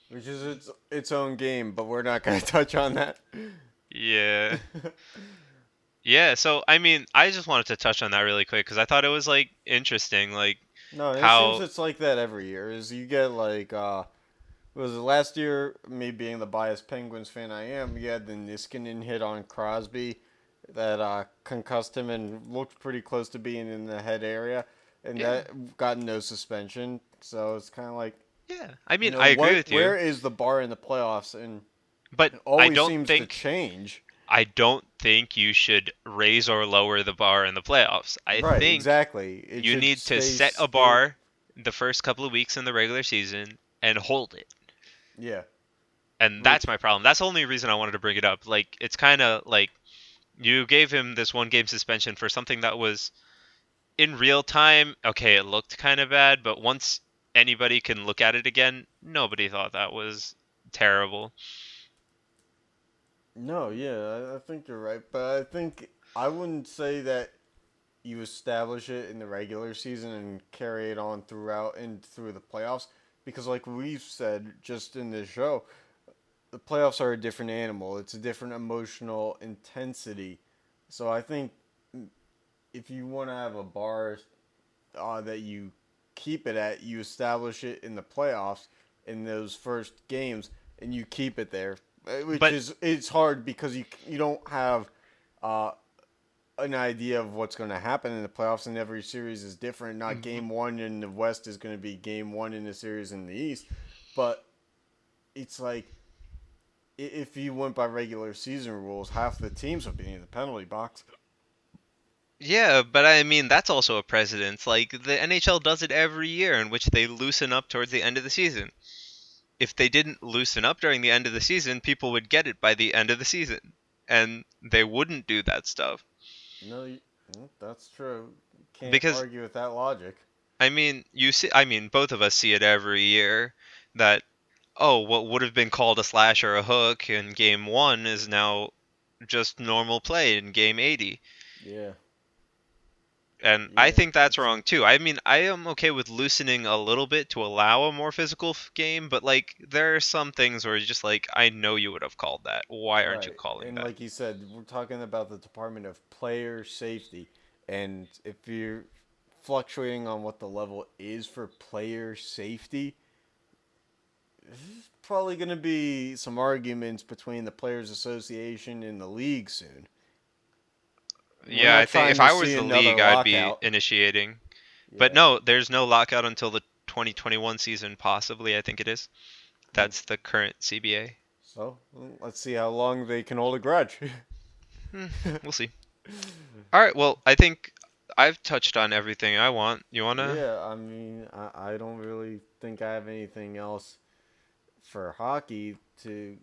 which is its own game, but we're not going to touch on that. yeah, yeah. So I mean, I just wanted to touch on that really quick because I thought it was like interesting, like No, it seems how it's like that every year. Is you get like was it last year? Me being the biased Penguins fan I am, you had the Niskanen hit on Crosby that concussed him and looked pretty close to being in the head area, and yeah, that got no suspension. So it's kind of like, yeah. I you mean, know, I agree with where you, is the bar in the playoffs? And but it I always don't seems to think change. I don't think you should raise or lower the bar in the playoffs. I Right, think exactly. It you should need to stay set a still. bar the first couple of weeks in the regular season and hold it. Yeah, And that's which my problem. That's the only reason I wanted to bring it up. Like, it's kind of like you gave him this one game suspension for something that was in real time. Okay, it looked kind of bad, but once anybody can look at it again, nobody thought that was terrible. no, yeah, I think you're right, but I think I wouldn't say that you establish it in the regular season and carry it on throughout and through the playoffs because, like we've said just in this show, the playoffs are a different animal. It's a different emotional intensity. So I think if you want to have a bar that you keep it at, you establish it in the playoffs in those first games, and you keep it there. Which But is it's hard because you don't have uh, an idea of what's going to happen in the playoffs, and every series is different. Not game one in the West is going to be game one in the series in the East, but it's like if you went by regular season rules, half the teams would be in the penalty box. yeah, but I mean, that's also a precedent. Like, the NHL does it every year in which they loosen up towards the end of the season. If they didn't loosen up during the end of the season, people would get it by the end of the season. And they wouldn't do that stuff. No, that's true. Can't Because, argue with that logic. I mean, both of us see it every year that, oh, what would have been called a slash or a hook in game one is now just normal play in game 80. Yeah, And I yeah, think that's it's wrong too. I mean, I am okay with loosening a little bit to allow a more physical game, but like there are some things where it's just like I know you would have called that. Why aren't you right. calling And that? like you said, we're talking about the Department of Player Safety, and if you're fluctuating on what the level is for player safety, there's probably going to be some arguments between the Players Association and the league soon. We're Yeah, I not think if trying to I was see the another league, I'd be lockout. initiating. But Yeah. no, there's no lockout until the 2021 season, possibly. I think it is. Hmm. That's the current CBA. So let's see how long they can hold a grudge. Hmm, we'll see. All right, well, I think I've touched on everything I want. You wanna? Yeah, I mean, I don't really think I have anything else for hockey to.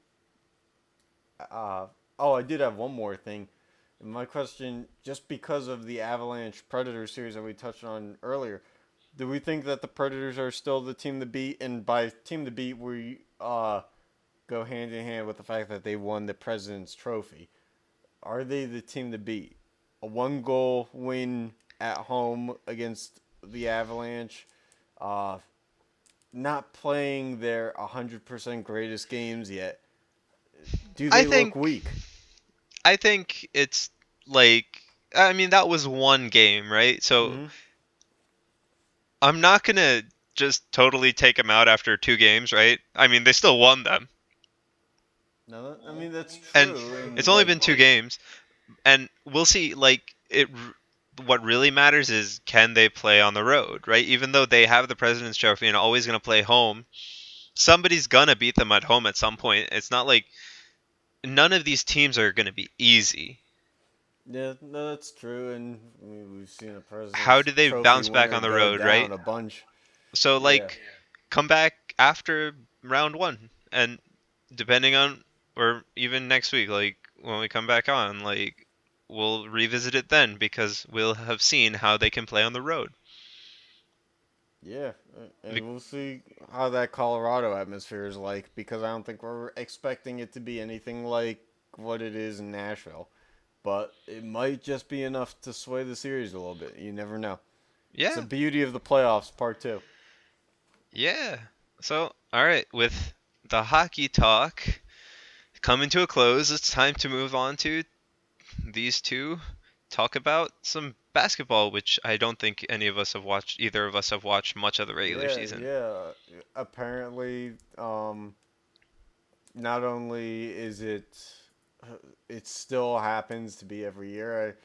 Uh, oh, I did have one more thing. My question, just because of the Avalanche Predator series that we touched on earlier, do we think that the Predators are still the team to beat? And by team to beat, we go hand in hand with the fact that they won the President's Trophy. Are they the team to beat? A one goal win at home against the Avalanche, uh, not playing their 100% greatest games yet. Do I they look think weak? I think it's like I mean that was one game, right? So Mm-hmm. I'm not gonna just totally take them out after two games, right? I mean they still won them, No, I mean that's and true, it's and only like been two games, and we'll see. Like what really matters is can they play on the road, right? Even though they have the President's Trophy and always gonna play home, somebody's gonna beat them at home at some point. It's not like none of these teams are gonna be easy. yeah, no, that's true, and I mean, we've seen a How President's do they Trophy bounce back winner on the go road, right? down a bunch. So Yeah, like come back after round one and depending on, or even next week, like when we come back on, like we'll revisit it then because we'll have seen how they can play on the road. Yeah, Be- and we'll see how that Colorado atmosphere is like because I don't think we're expecting it to be anything like what it is in Nashville. But it might just be enough to sway the series a little bit. You never know. It's the yeah, beauty of the playoffs, part two. yeah. So, all right, with the hockey talk coming to a close, it's time to move on to these two talk about some basketball, which I don't think any of us have watched. Either of us have watched much of the regular Yeah, season. yeah. Apparently, not only is it still happens to be every year.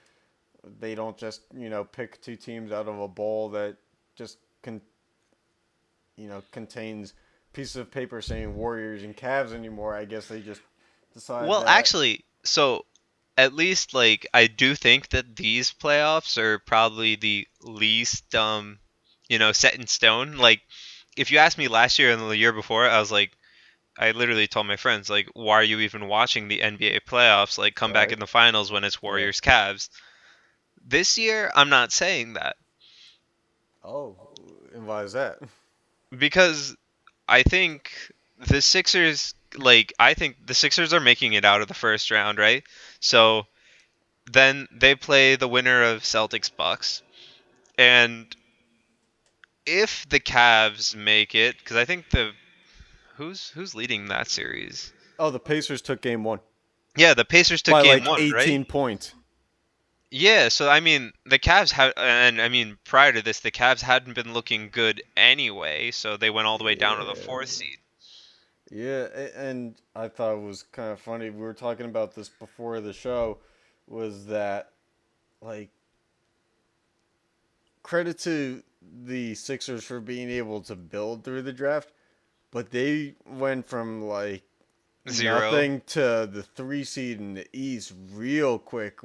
They don't just pick two teams out of a bowl that just contains pieces of paper saying Warriors and Cavs anymore. I guess they just decide Well, that. actually, so at least like I do think that these playoffs are probably the least set in stone. Like if you asked me last year and the year before, I was like I literally told my friends like why are you even watching the NBA playoffs? Like come back Right? in the finals when it's Yeah. Warriors Cavs. This year I'm not saying that Oh, and why is that? because I think I think the Sixers are making it out of the first round, right? So then they play the winner of Celtics Bucks. And if the Cavs make it, because I think the who's leading that series? Oh, the Pacers took game one Yeah, the Pacers took by game like one, right? 18 points. Yeah, so I mean the Cavs have, and I mean prior to this, the Cavs hadn't been looking good anyway, so they went all the way down to the Yeah. fourth seed. Yeah, and I thought it was kind of funny. We were talking about this before the show. Was that like credit to the Sixers for being able to build through the draft, but they went from like Zero. nothing to the 3 seed in the East real quick.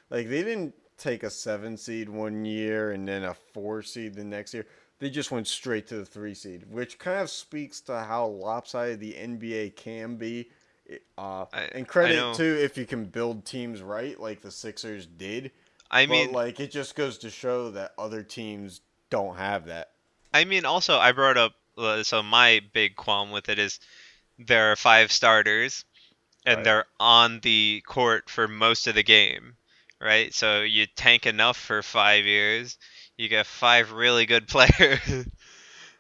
Like they didn't take a 7 seed one year and then a 4 seed the next year. They just went straight to the 3 seed, which kind of speaks to how lopsided the NBA can be. I And I credit know. too if you can build teams right, like the Sixers did. I But mean like it just goes to show that other teams don't have that. also I brought up so my big qualm with it is there are five starters and Right. they're on the court for most of the game, right? So you tank enough for 5 years, you get five really good players.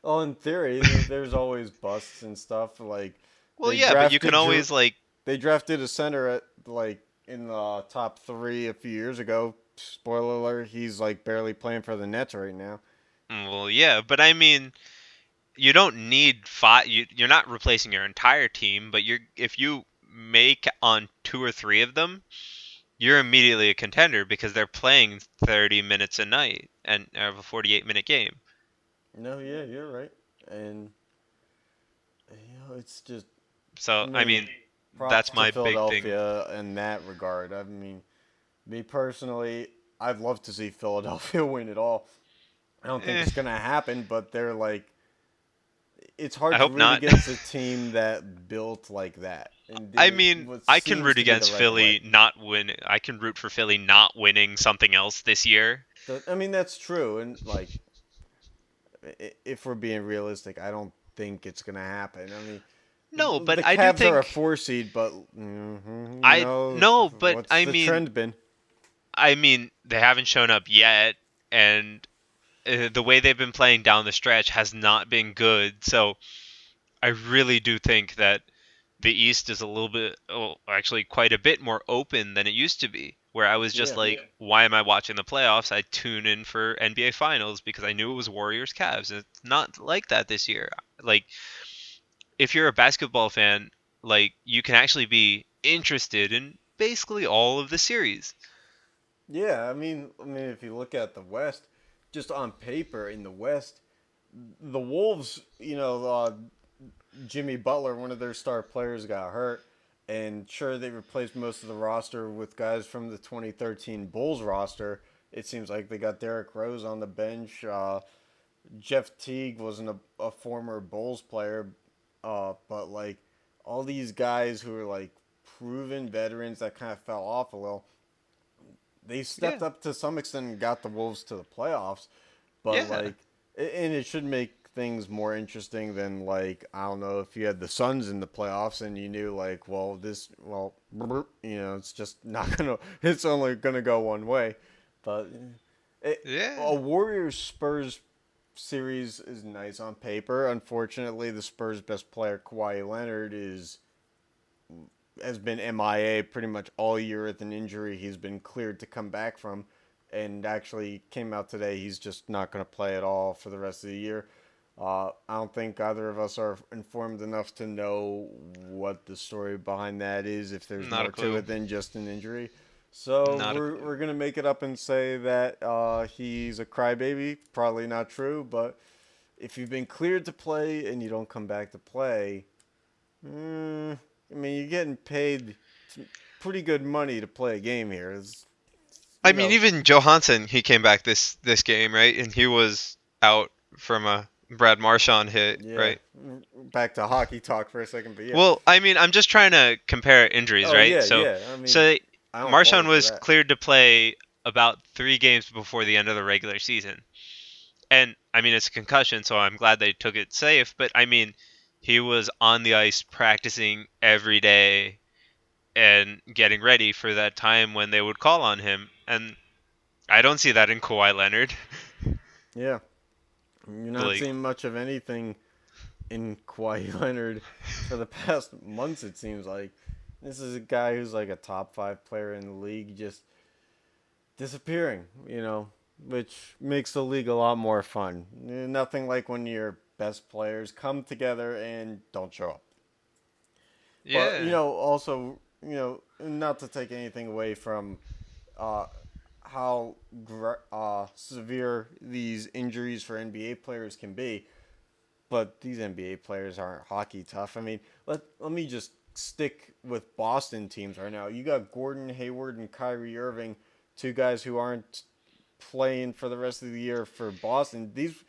Well, in theory, there's always busts and stuff. Like Well, they yeah, but you can drafted Drew, always like, they drafted a center at like in the top three a few years ago. Spoiler alert: he's like barely playing for the Nets right now. well, yeah, but I mean, you don't need five. You're not replacing your entire team, but you're if you make on two or three of them, you're immediately a contender because they're playing 30 minutes a night and have a 48-minute game. No, yeah, you're right, and it's just. I So, I mean, mean, props that's to my big thing. Philadelphia in that regard. I mean, me personally, I'd love to see Philadelphia win it all. I don't think Eh, it's gonna happen, but they're like it's I hard to hope root not. against a team that built like that and I did it mean, what I can seems root to be the against right way. Philly not win. I can root for Philly not winning something else this year. I mean that's true, and like if we're being realistic, I don't think it's gonna happen. I mean, No, but the I do Cavs are a think 4 seed, but I no, but what's the trend been? I mean they haven't shown up yet, and the way they've been playing down the stretch has not been good. So I really do think that the East is a little bit, oh, actually quite a bit more open than it used to be. Where I was just Yeah, like, why am I watching the playoffs? I tune in for NBA Finals because I knew it was Warriors Cavs. And it's not like that this year. Like, if you're a basketball fan, like, you can actually be interested in basically all of the series. yeah. I mean, if you look at the West, just on paper in the West, the Wolves, Jimmy Butler, one of their star players, got hurt. And sure, they replaced most of the roster with guys from the 2013 Bulls roster. It seems like they got Derrick Rose on the bench. Jeff Teague wasn't a former Bulls player, but like all these guys who are like proven veterans that kind of fell off a little, they stepped Yeah. up to some extent and got the Wolves to the playoffs. But Yeah. like, and it should make things more interesting than like, I don't know, if you had the Suns in the playoffs and you knew like, well, it's just not gonna, it's only gonna go one way. But a Yeah. Warriors Spurs series is nice on paper. Unfortunately, the Spurs' best player, Kawhi Leonard, has been MIA pretty much all year with an injury he's been cleared to come back from, and actually came out today. He's just not going to play at all for the rest of the year. I don't think either of us are informed enough to know what the story behind that is, if there's Not a more to clue. it than just an injury. So Not a we're clue. gonna make it up and say that he's a crybaby. Probably not true, but if you've been cleared to play and you don't come back to play, I mean, you're getting paid pretty good money to play a game here. It's, I you mean, know, even Johansson, he came back this game, right? And he was out from a Brad Marchand hit, yeah. right? Back to hockey talk for a second, but yeah. Well, I mean, I'm just trying to compare injuries, Oh right? yeah, So, yeah. I mean, so I don't fault Marchand you for was that. cleared to play about 3 games before the end of the regular season, and I mean, it's a concussion, so I'm glad they took it safe. But I mean, he was on the ice practicing every day and getting ready for that time when they would call on him, and I don't see that in Kawhi Leonard. Yeah, you're not Like, seeing much of anything in Kawhi Leonard for the past months. It seems like this is a guy who's like a top 5 player in the league, just disappearing. Which makes the league a lot more fun. Nothing like when your best players come together and don't show up. But yeah. also, not to take anything away from uh, how severe these injuries for NBA players can be, but these NBA players aren't hockey tough. I mean, let me just stick with Boston teams right now. You got Gordon Hayward and Kyrie Irving, 2 guys who aren't playing for the rest of the year for Boston. These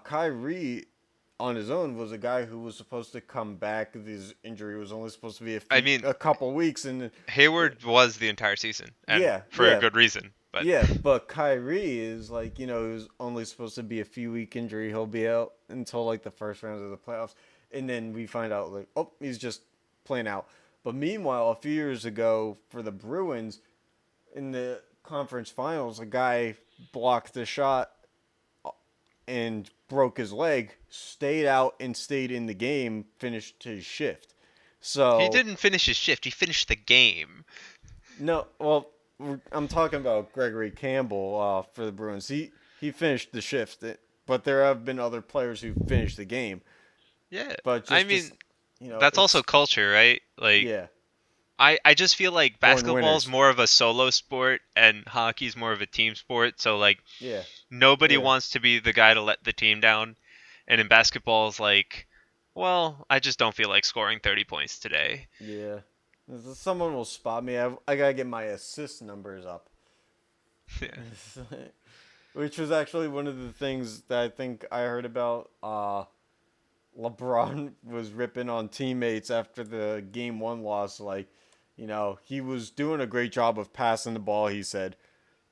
Kyrie on his own was a guy who was supposed to come back. His injury was only supposed to be I mean, a couple weeks, and Hayward was the entire season, and yeah, for a yeah, good reason. But yeah. But Kyrie is like, it was only supposed to be a few week injury. He'll be out until like the first round of the playoffs, and then we find out like, oh, he's just playing out. But meanwhile, a few years ago for the Bruins in the conference finals, a guy blocked the shot and broke his leg, stayed out and stayed in the game, finished his shift. he So, didn't finish his shift; he finished the game. no, well, I'm talking about Gregory Campbell for the Bruins. He finished the shift, but there have been other players who finished the game. Yeah, But I just mean, this, that's also it's, culture, right? Like, yeah, I just feel like born basketball's winners. more of a solo sport and hockey's more of a team sport. So like, Yeah, nobody yeah, wants to be the guy to let the team down. And in basketball, it's like, well, I just don't feel like scoring 30 points today. yeah. Someone will spot me. I gotta get my assist numbers up. Yeah. Which was actually one of the things that I think I heard about. LeBron was ripping on teammates after the game 1 loss. Like, he was doing a great job of passing the ball, he said,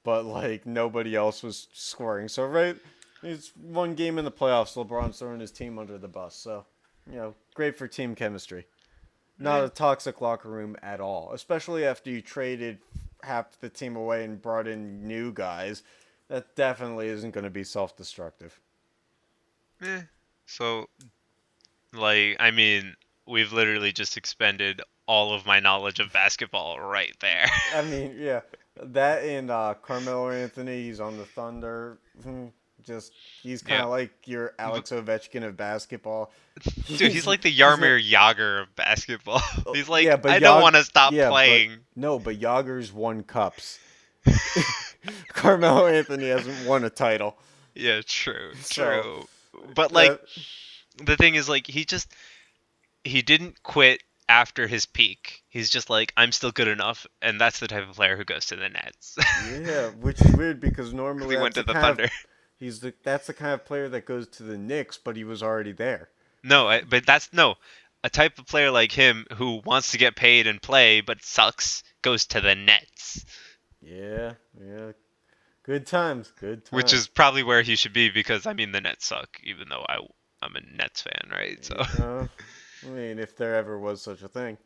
but like nobody else was scoring. So, right, it's one game in the playoffs. LeBron's throwing his team under the bus. So, great for team chemistry. Not Yeah. a toxic locker room at all, especially after you traded half the team away and brought in new guys. That definitely isn't going to be self-destructive. Yeah. So, like, I mean, we've literally just expended all of my knowledge of basketball right there. I mean, yeah, that and Carmelo Anthony, he's on the Thunder. Just he's kind Yeah. of like your Alex Ovechkin of basketball. Dude, he's like the He's not. Yarmir Yager of basketball. He's Yeah, like, but I don't want to stop yeah, but playing. no, but Yager's won cups. Carmelo Anthony hasn't won a title. Yeah, true, So true. But like, that the thing is, like, he didn't quit after his peak. He's just like, I'm still good enough, and that's the type of player who goes to the Nets. yeah, which is weird because Because normally he went that's to the the kind of Thunder. that's the kind of player that goes to the Knicks, but he was already there. No, but that's no. a type of player like him who wants to get paid and play but sucks goes to the Nets, Yeah, yeah. Good times, good which is times. probably where he should be because I mean the Nets suck, even though I'm a Nets fan, right? So Yeah, I mean, if there ever was such a thing.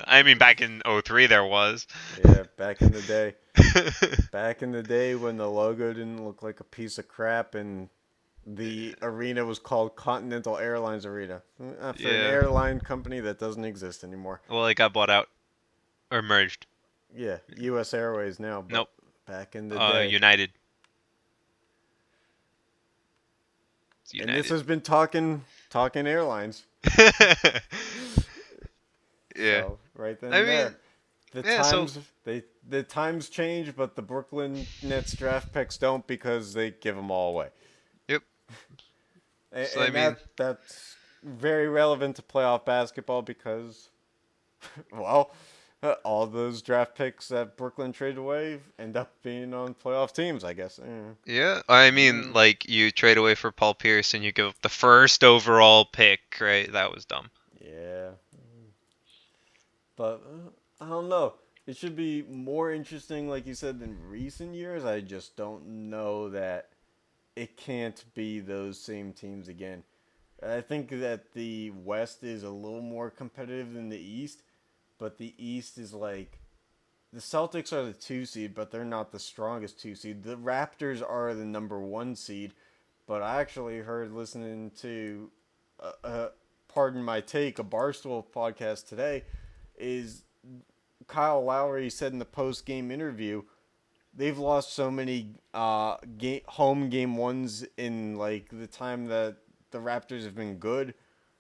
I mean back in '03 there was. Yeah, back in the day. Back in the day when the logo didn't look like a piece of crap and the arena was called Continental Airlines Arena after an Yeah. airline company that doesn't exist anymore. Well, it got bought out or merged. Yeah, U.S. Airways now, but Nope. back in the day. United. It's And this United. has been talking airlines. Yeah. So right then I and mean, there, the yeah. So times change, but the Brooklyn Nets draft picks don't because they give them all away. yep. And, So I and mean, that's very relevant to playoff basketball because, well, all those draft picks that Brooklyn traded away end up being on playoff teams, I guess. yeah. I mean, like you trade away for Paul Pierce and you give up the first overall pick, right? That was dumb. Yeah, but I don't know. It should be more interesting, like you said, than recent years. I just don't know that it can't be those same teams again. I think that the West is a little more competitive than the East, but the East is like the Celtics are the 2 seed, but they're not the strongest 2 seed. The Raptors are the number 1 seed, but I actually heard listening to, pardon my take, a Barstool podcast today, is Kyle Lowry said in the post game interview they've lost so many home game ones in like the time that the Raptors have been good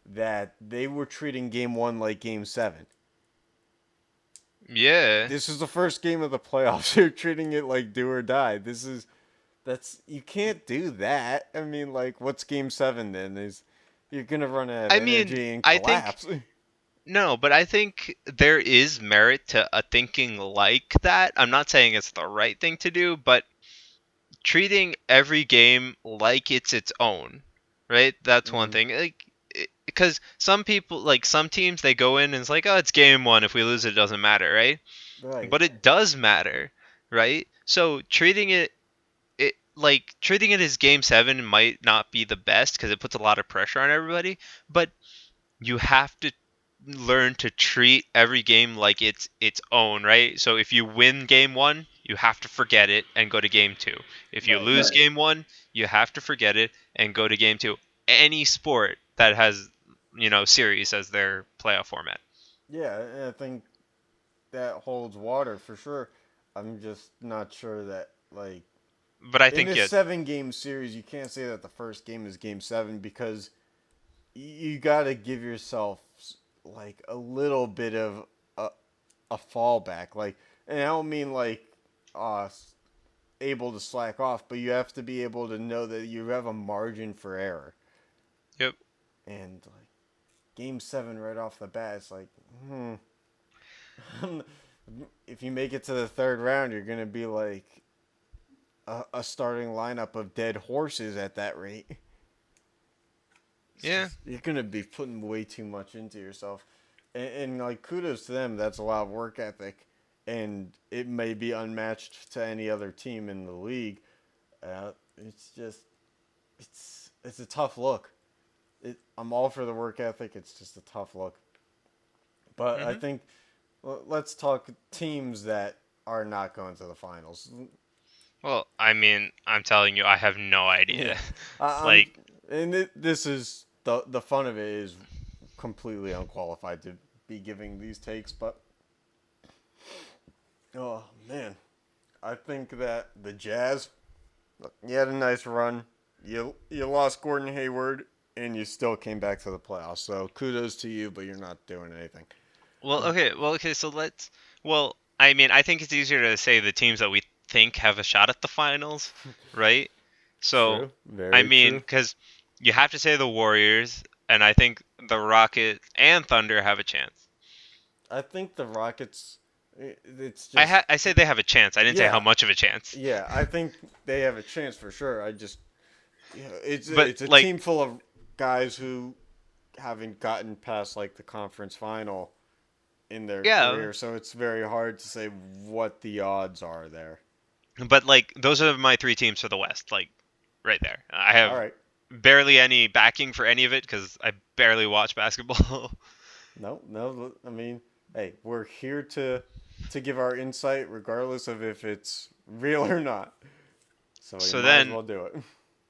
that they were treating game one like game seven. Yeah. This is the first game of the playoffs. They're treating it like do or die. That's you can't do that. I mean, like, what's game seven then? Is you're gonna run out of I mean, energy and I think collapse. no, but I think there is merit to a thinking like that. I'm not saying it's the right thing to do, but treating every game like it's its own, right? That's one Mm, thing. Like, because some people, like some teams, they go in and it's like, oh, it's game one. If we lose, it doesn't matter, right? right. But it does matter, right? So treating it as game seven might not be the best because it puts a lot of pressure on everybody. But you have to learn to treat every game like it's its own, right? So if you win game one, you have to forget it and go to game two. If you Right. lose game one, you have to forget it and go to game two. Any sport that has, series as their playoff format. Yeah, and I think that holds water for sure. I'm just not sure that like But I in think this yeah, 7 game series you can't say that the first game is game seven because you got to give yourself like a little bit of a, a fallback. Like, and I don't mean like uh able to slack off, but you have to be able to know that you have a margin for error. yep. And like game seven right off the bat, it's like, if you make it to the third round, you're gonna be like a starting lineup of dead horses at that rate. Yeah. You're gonna be putting way too much into yourself, and like kudos to them. That's a lot of work ethic, and it may be unmatched to any other team in the league. It's just it's a tough look. I'm all for the work ethic. It's just a tough look. But I hmm think let's talk teams that are not going to the finals. Well, I mean, I'm telling you, I have no Yeah, idea. I'm Like, and this is the fun of it is completely unqualified to be giving these takes, but oh man, I think that the Jazz, you had a nice run. You lost Gordon Hayward and you still came back to the playoffs. So kudos to you, but you're not doing anything. okay. So well, I mean, I think it's easier to say the teams that we think have a shot at the finals, right? So, True, I very mean, true. because you have to say the Warriors, and I think the Rockets and Thunder have a chance. I think the Rockets. It's just I say they have a chance. I didn't say how yeah, much of a chance. yeah. I think they have a chance for sure. I just it's But it's a like, team full of guys who haven't gotten past like the conference final in their Yeah, career, so it's very hard to say what the odds are there. but like those are my three teams for the West, like right there. I All have right. barely any backing for any of it because I barely watch basketball. No, no. I mean, hey, we're here to give our insight, regardless of if it's real or not. So we So might as then well do it.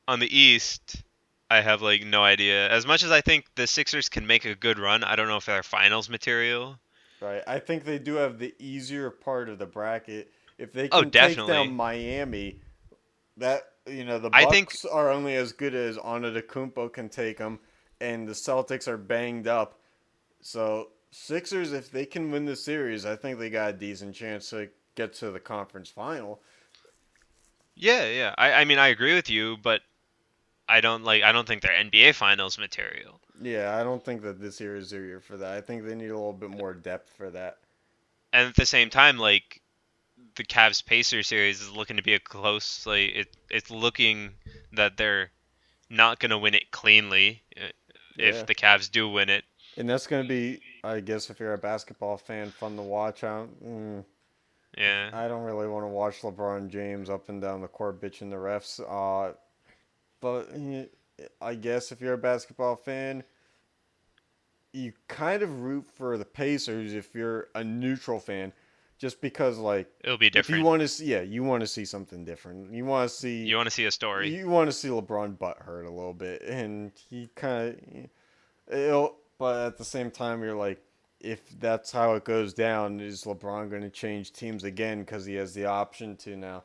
on the East, I have like no idea. As much as I think the Sixers can make a good run, I don't know if they're finals material. Right. I think they do have the easier part of the bracket. If they Oh, can take down definitely. Miami, that the I think Bucks are only as good as Antetokounmpo can take them, and the Celtics are banged up. So Sixers, if they can win the series, I think they got a decent chance to get to the conference final. yeah. I mean I agree with you, but I don't think they're NBA finals material. Yeah, I don't think that this year is their year for that. I think they need a little bit more depth for that. And at the same time, like the Cavs Pacers series is looking to be a close like it's looking that they're not going to win it cleanly if Yeah, the Cavs do win it. and that's gonna be, I guess, if you're a basketball fan, fun to watch. Yeah. I don't really want to watch LeBron James up and down the court bitching the refs. But I guess if you're a basketball fan, you kind of root for the Pacers if you're a neutral fan, just because like It'll be if you different. want to see, yeah, you want to see something different. You want to see a story. You want to see LeBron butt hurt a little bit, and he kind of. But at the same time, you're like, if that's how it goes down, is LeBron going to change teams again because he has the option to now?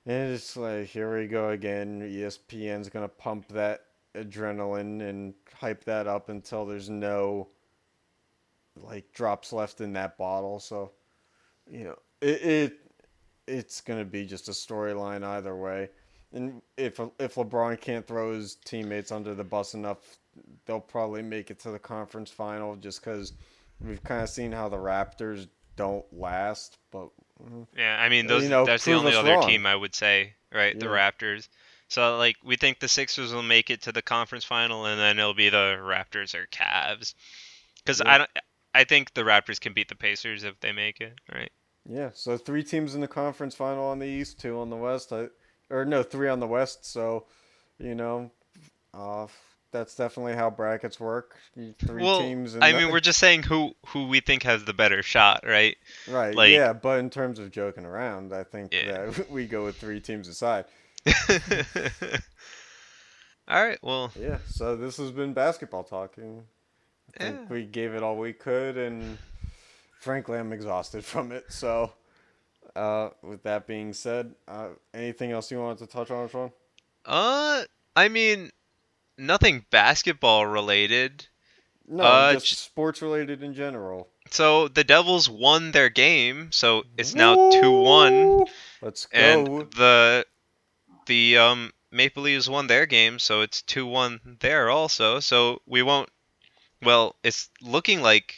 And it's like, here we go again. ESPN's going to pump that adrenaline and hype that up until there's no like drops left in that bottle. So it's gonna be just a storyline either way. And if LeBron can't throw his teammates under the bus enough, they'll probably make it to the conference final. Just because we've kind of seen how the Raptors don't last, but Yeah, I mean that's the prove only us other wrong. team I would say, right? The Yeah, Raptors. So like we think the Sixers will make it to the conference final and then it'll be the Raptors or Cavs. Cuz yeah, I think the Raptors can beat the Pacers if they make it, right? yeah. So three teams in the conference final on the East, two on the West. Or no, three on the West. So you know, uh, that's definitely how brackets work. Three Well, teams in I mean the we're just saying who we think has the better shot, right? right. Like Yeah, but in terms of joking around, I think yeah. that we go with three teams aside. All right, well, Yeah. So this has been basketball talking. I think yeah. we gave it all we could, and frankly, I'm exhausted from it. So, with that being said, anything else you wanted to touch on, Sean? Uh I mean nothing basketball related. No, just J- sports related in general. So the Devils won their game, so it's now 2-1, Woo! Let's and go. the Maple Leafs won their game, so it's 2-1 there also. So we won't. Well, it's looking like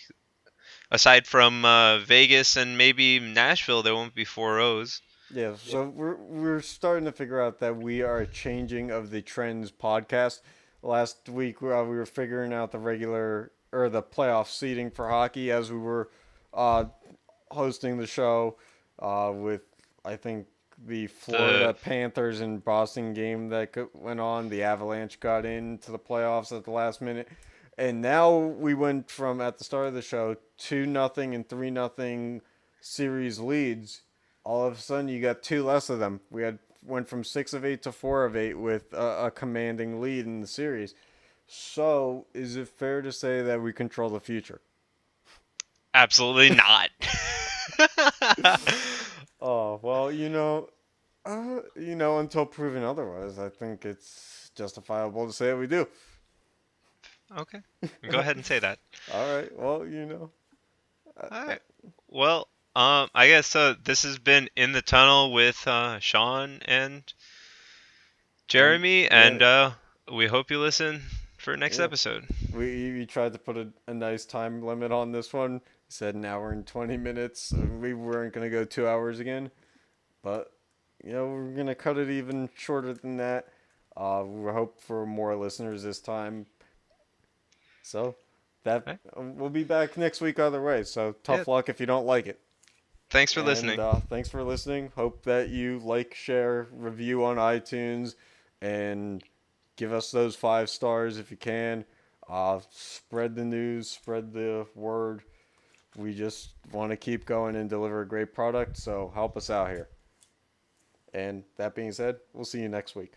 aside from Vegas and maybe Nashville, there won't be 4-0s. Yeah, so we're starting to figure out that we are changing of the trends podcast. Last week we were figuring out the regular or the playoff seating for hockey as we were uh, hosting the show with I think the The Florida Panthers and Boston game that went on. The Avalanche got into the playoffs at the last minute, and now we went from at the start of the show 2-0 and 3-0 series leads. All of a sudden, you got two less of them. We had went from 6 of 8 to 4 of 8 with a commanding lead in the series. So, is it fair to say that we control the future? absolutely not. Oh well, until proven otherwise, I think it's justifiable to say that we do. Okay, go ahead and say that. All right. Well, All uh, right. Well, I guess this has been in the tunnel with Sean and and Jeremy, yeah, and we hope you listen for next yeah. episode. We tried to put a nice time limit on this one. Said an hour and 20 minutes. We weren't gonna go 2 hours again, but we're gonna cut it even shorter than that. We hope for more listeners this time. So that Right. we'll be back next week either way. So tough luck if you don't like it. Thanks for And listening. thanks for listening. Hope that you like, share, review on iTunes, and give us those 5 stars if you can. Spread the news, spread the word. We just want to keep going and deliver a great product, so help us out here. And that being said, we'll see you next week.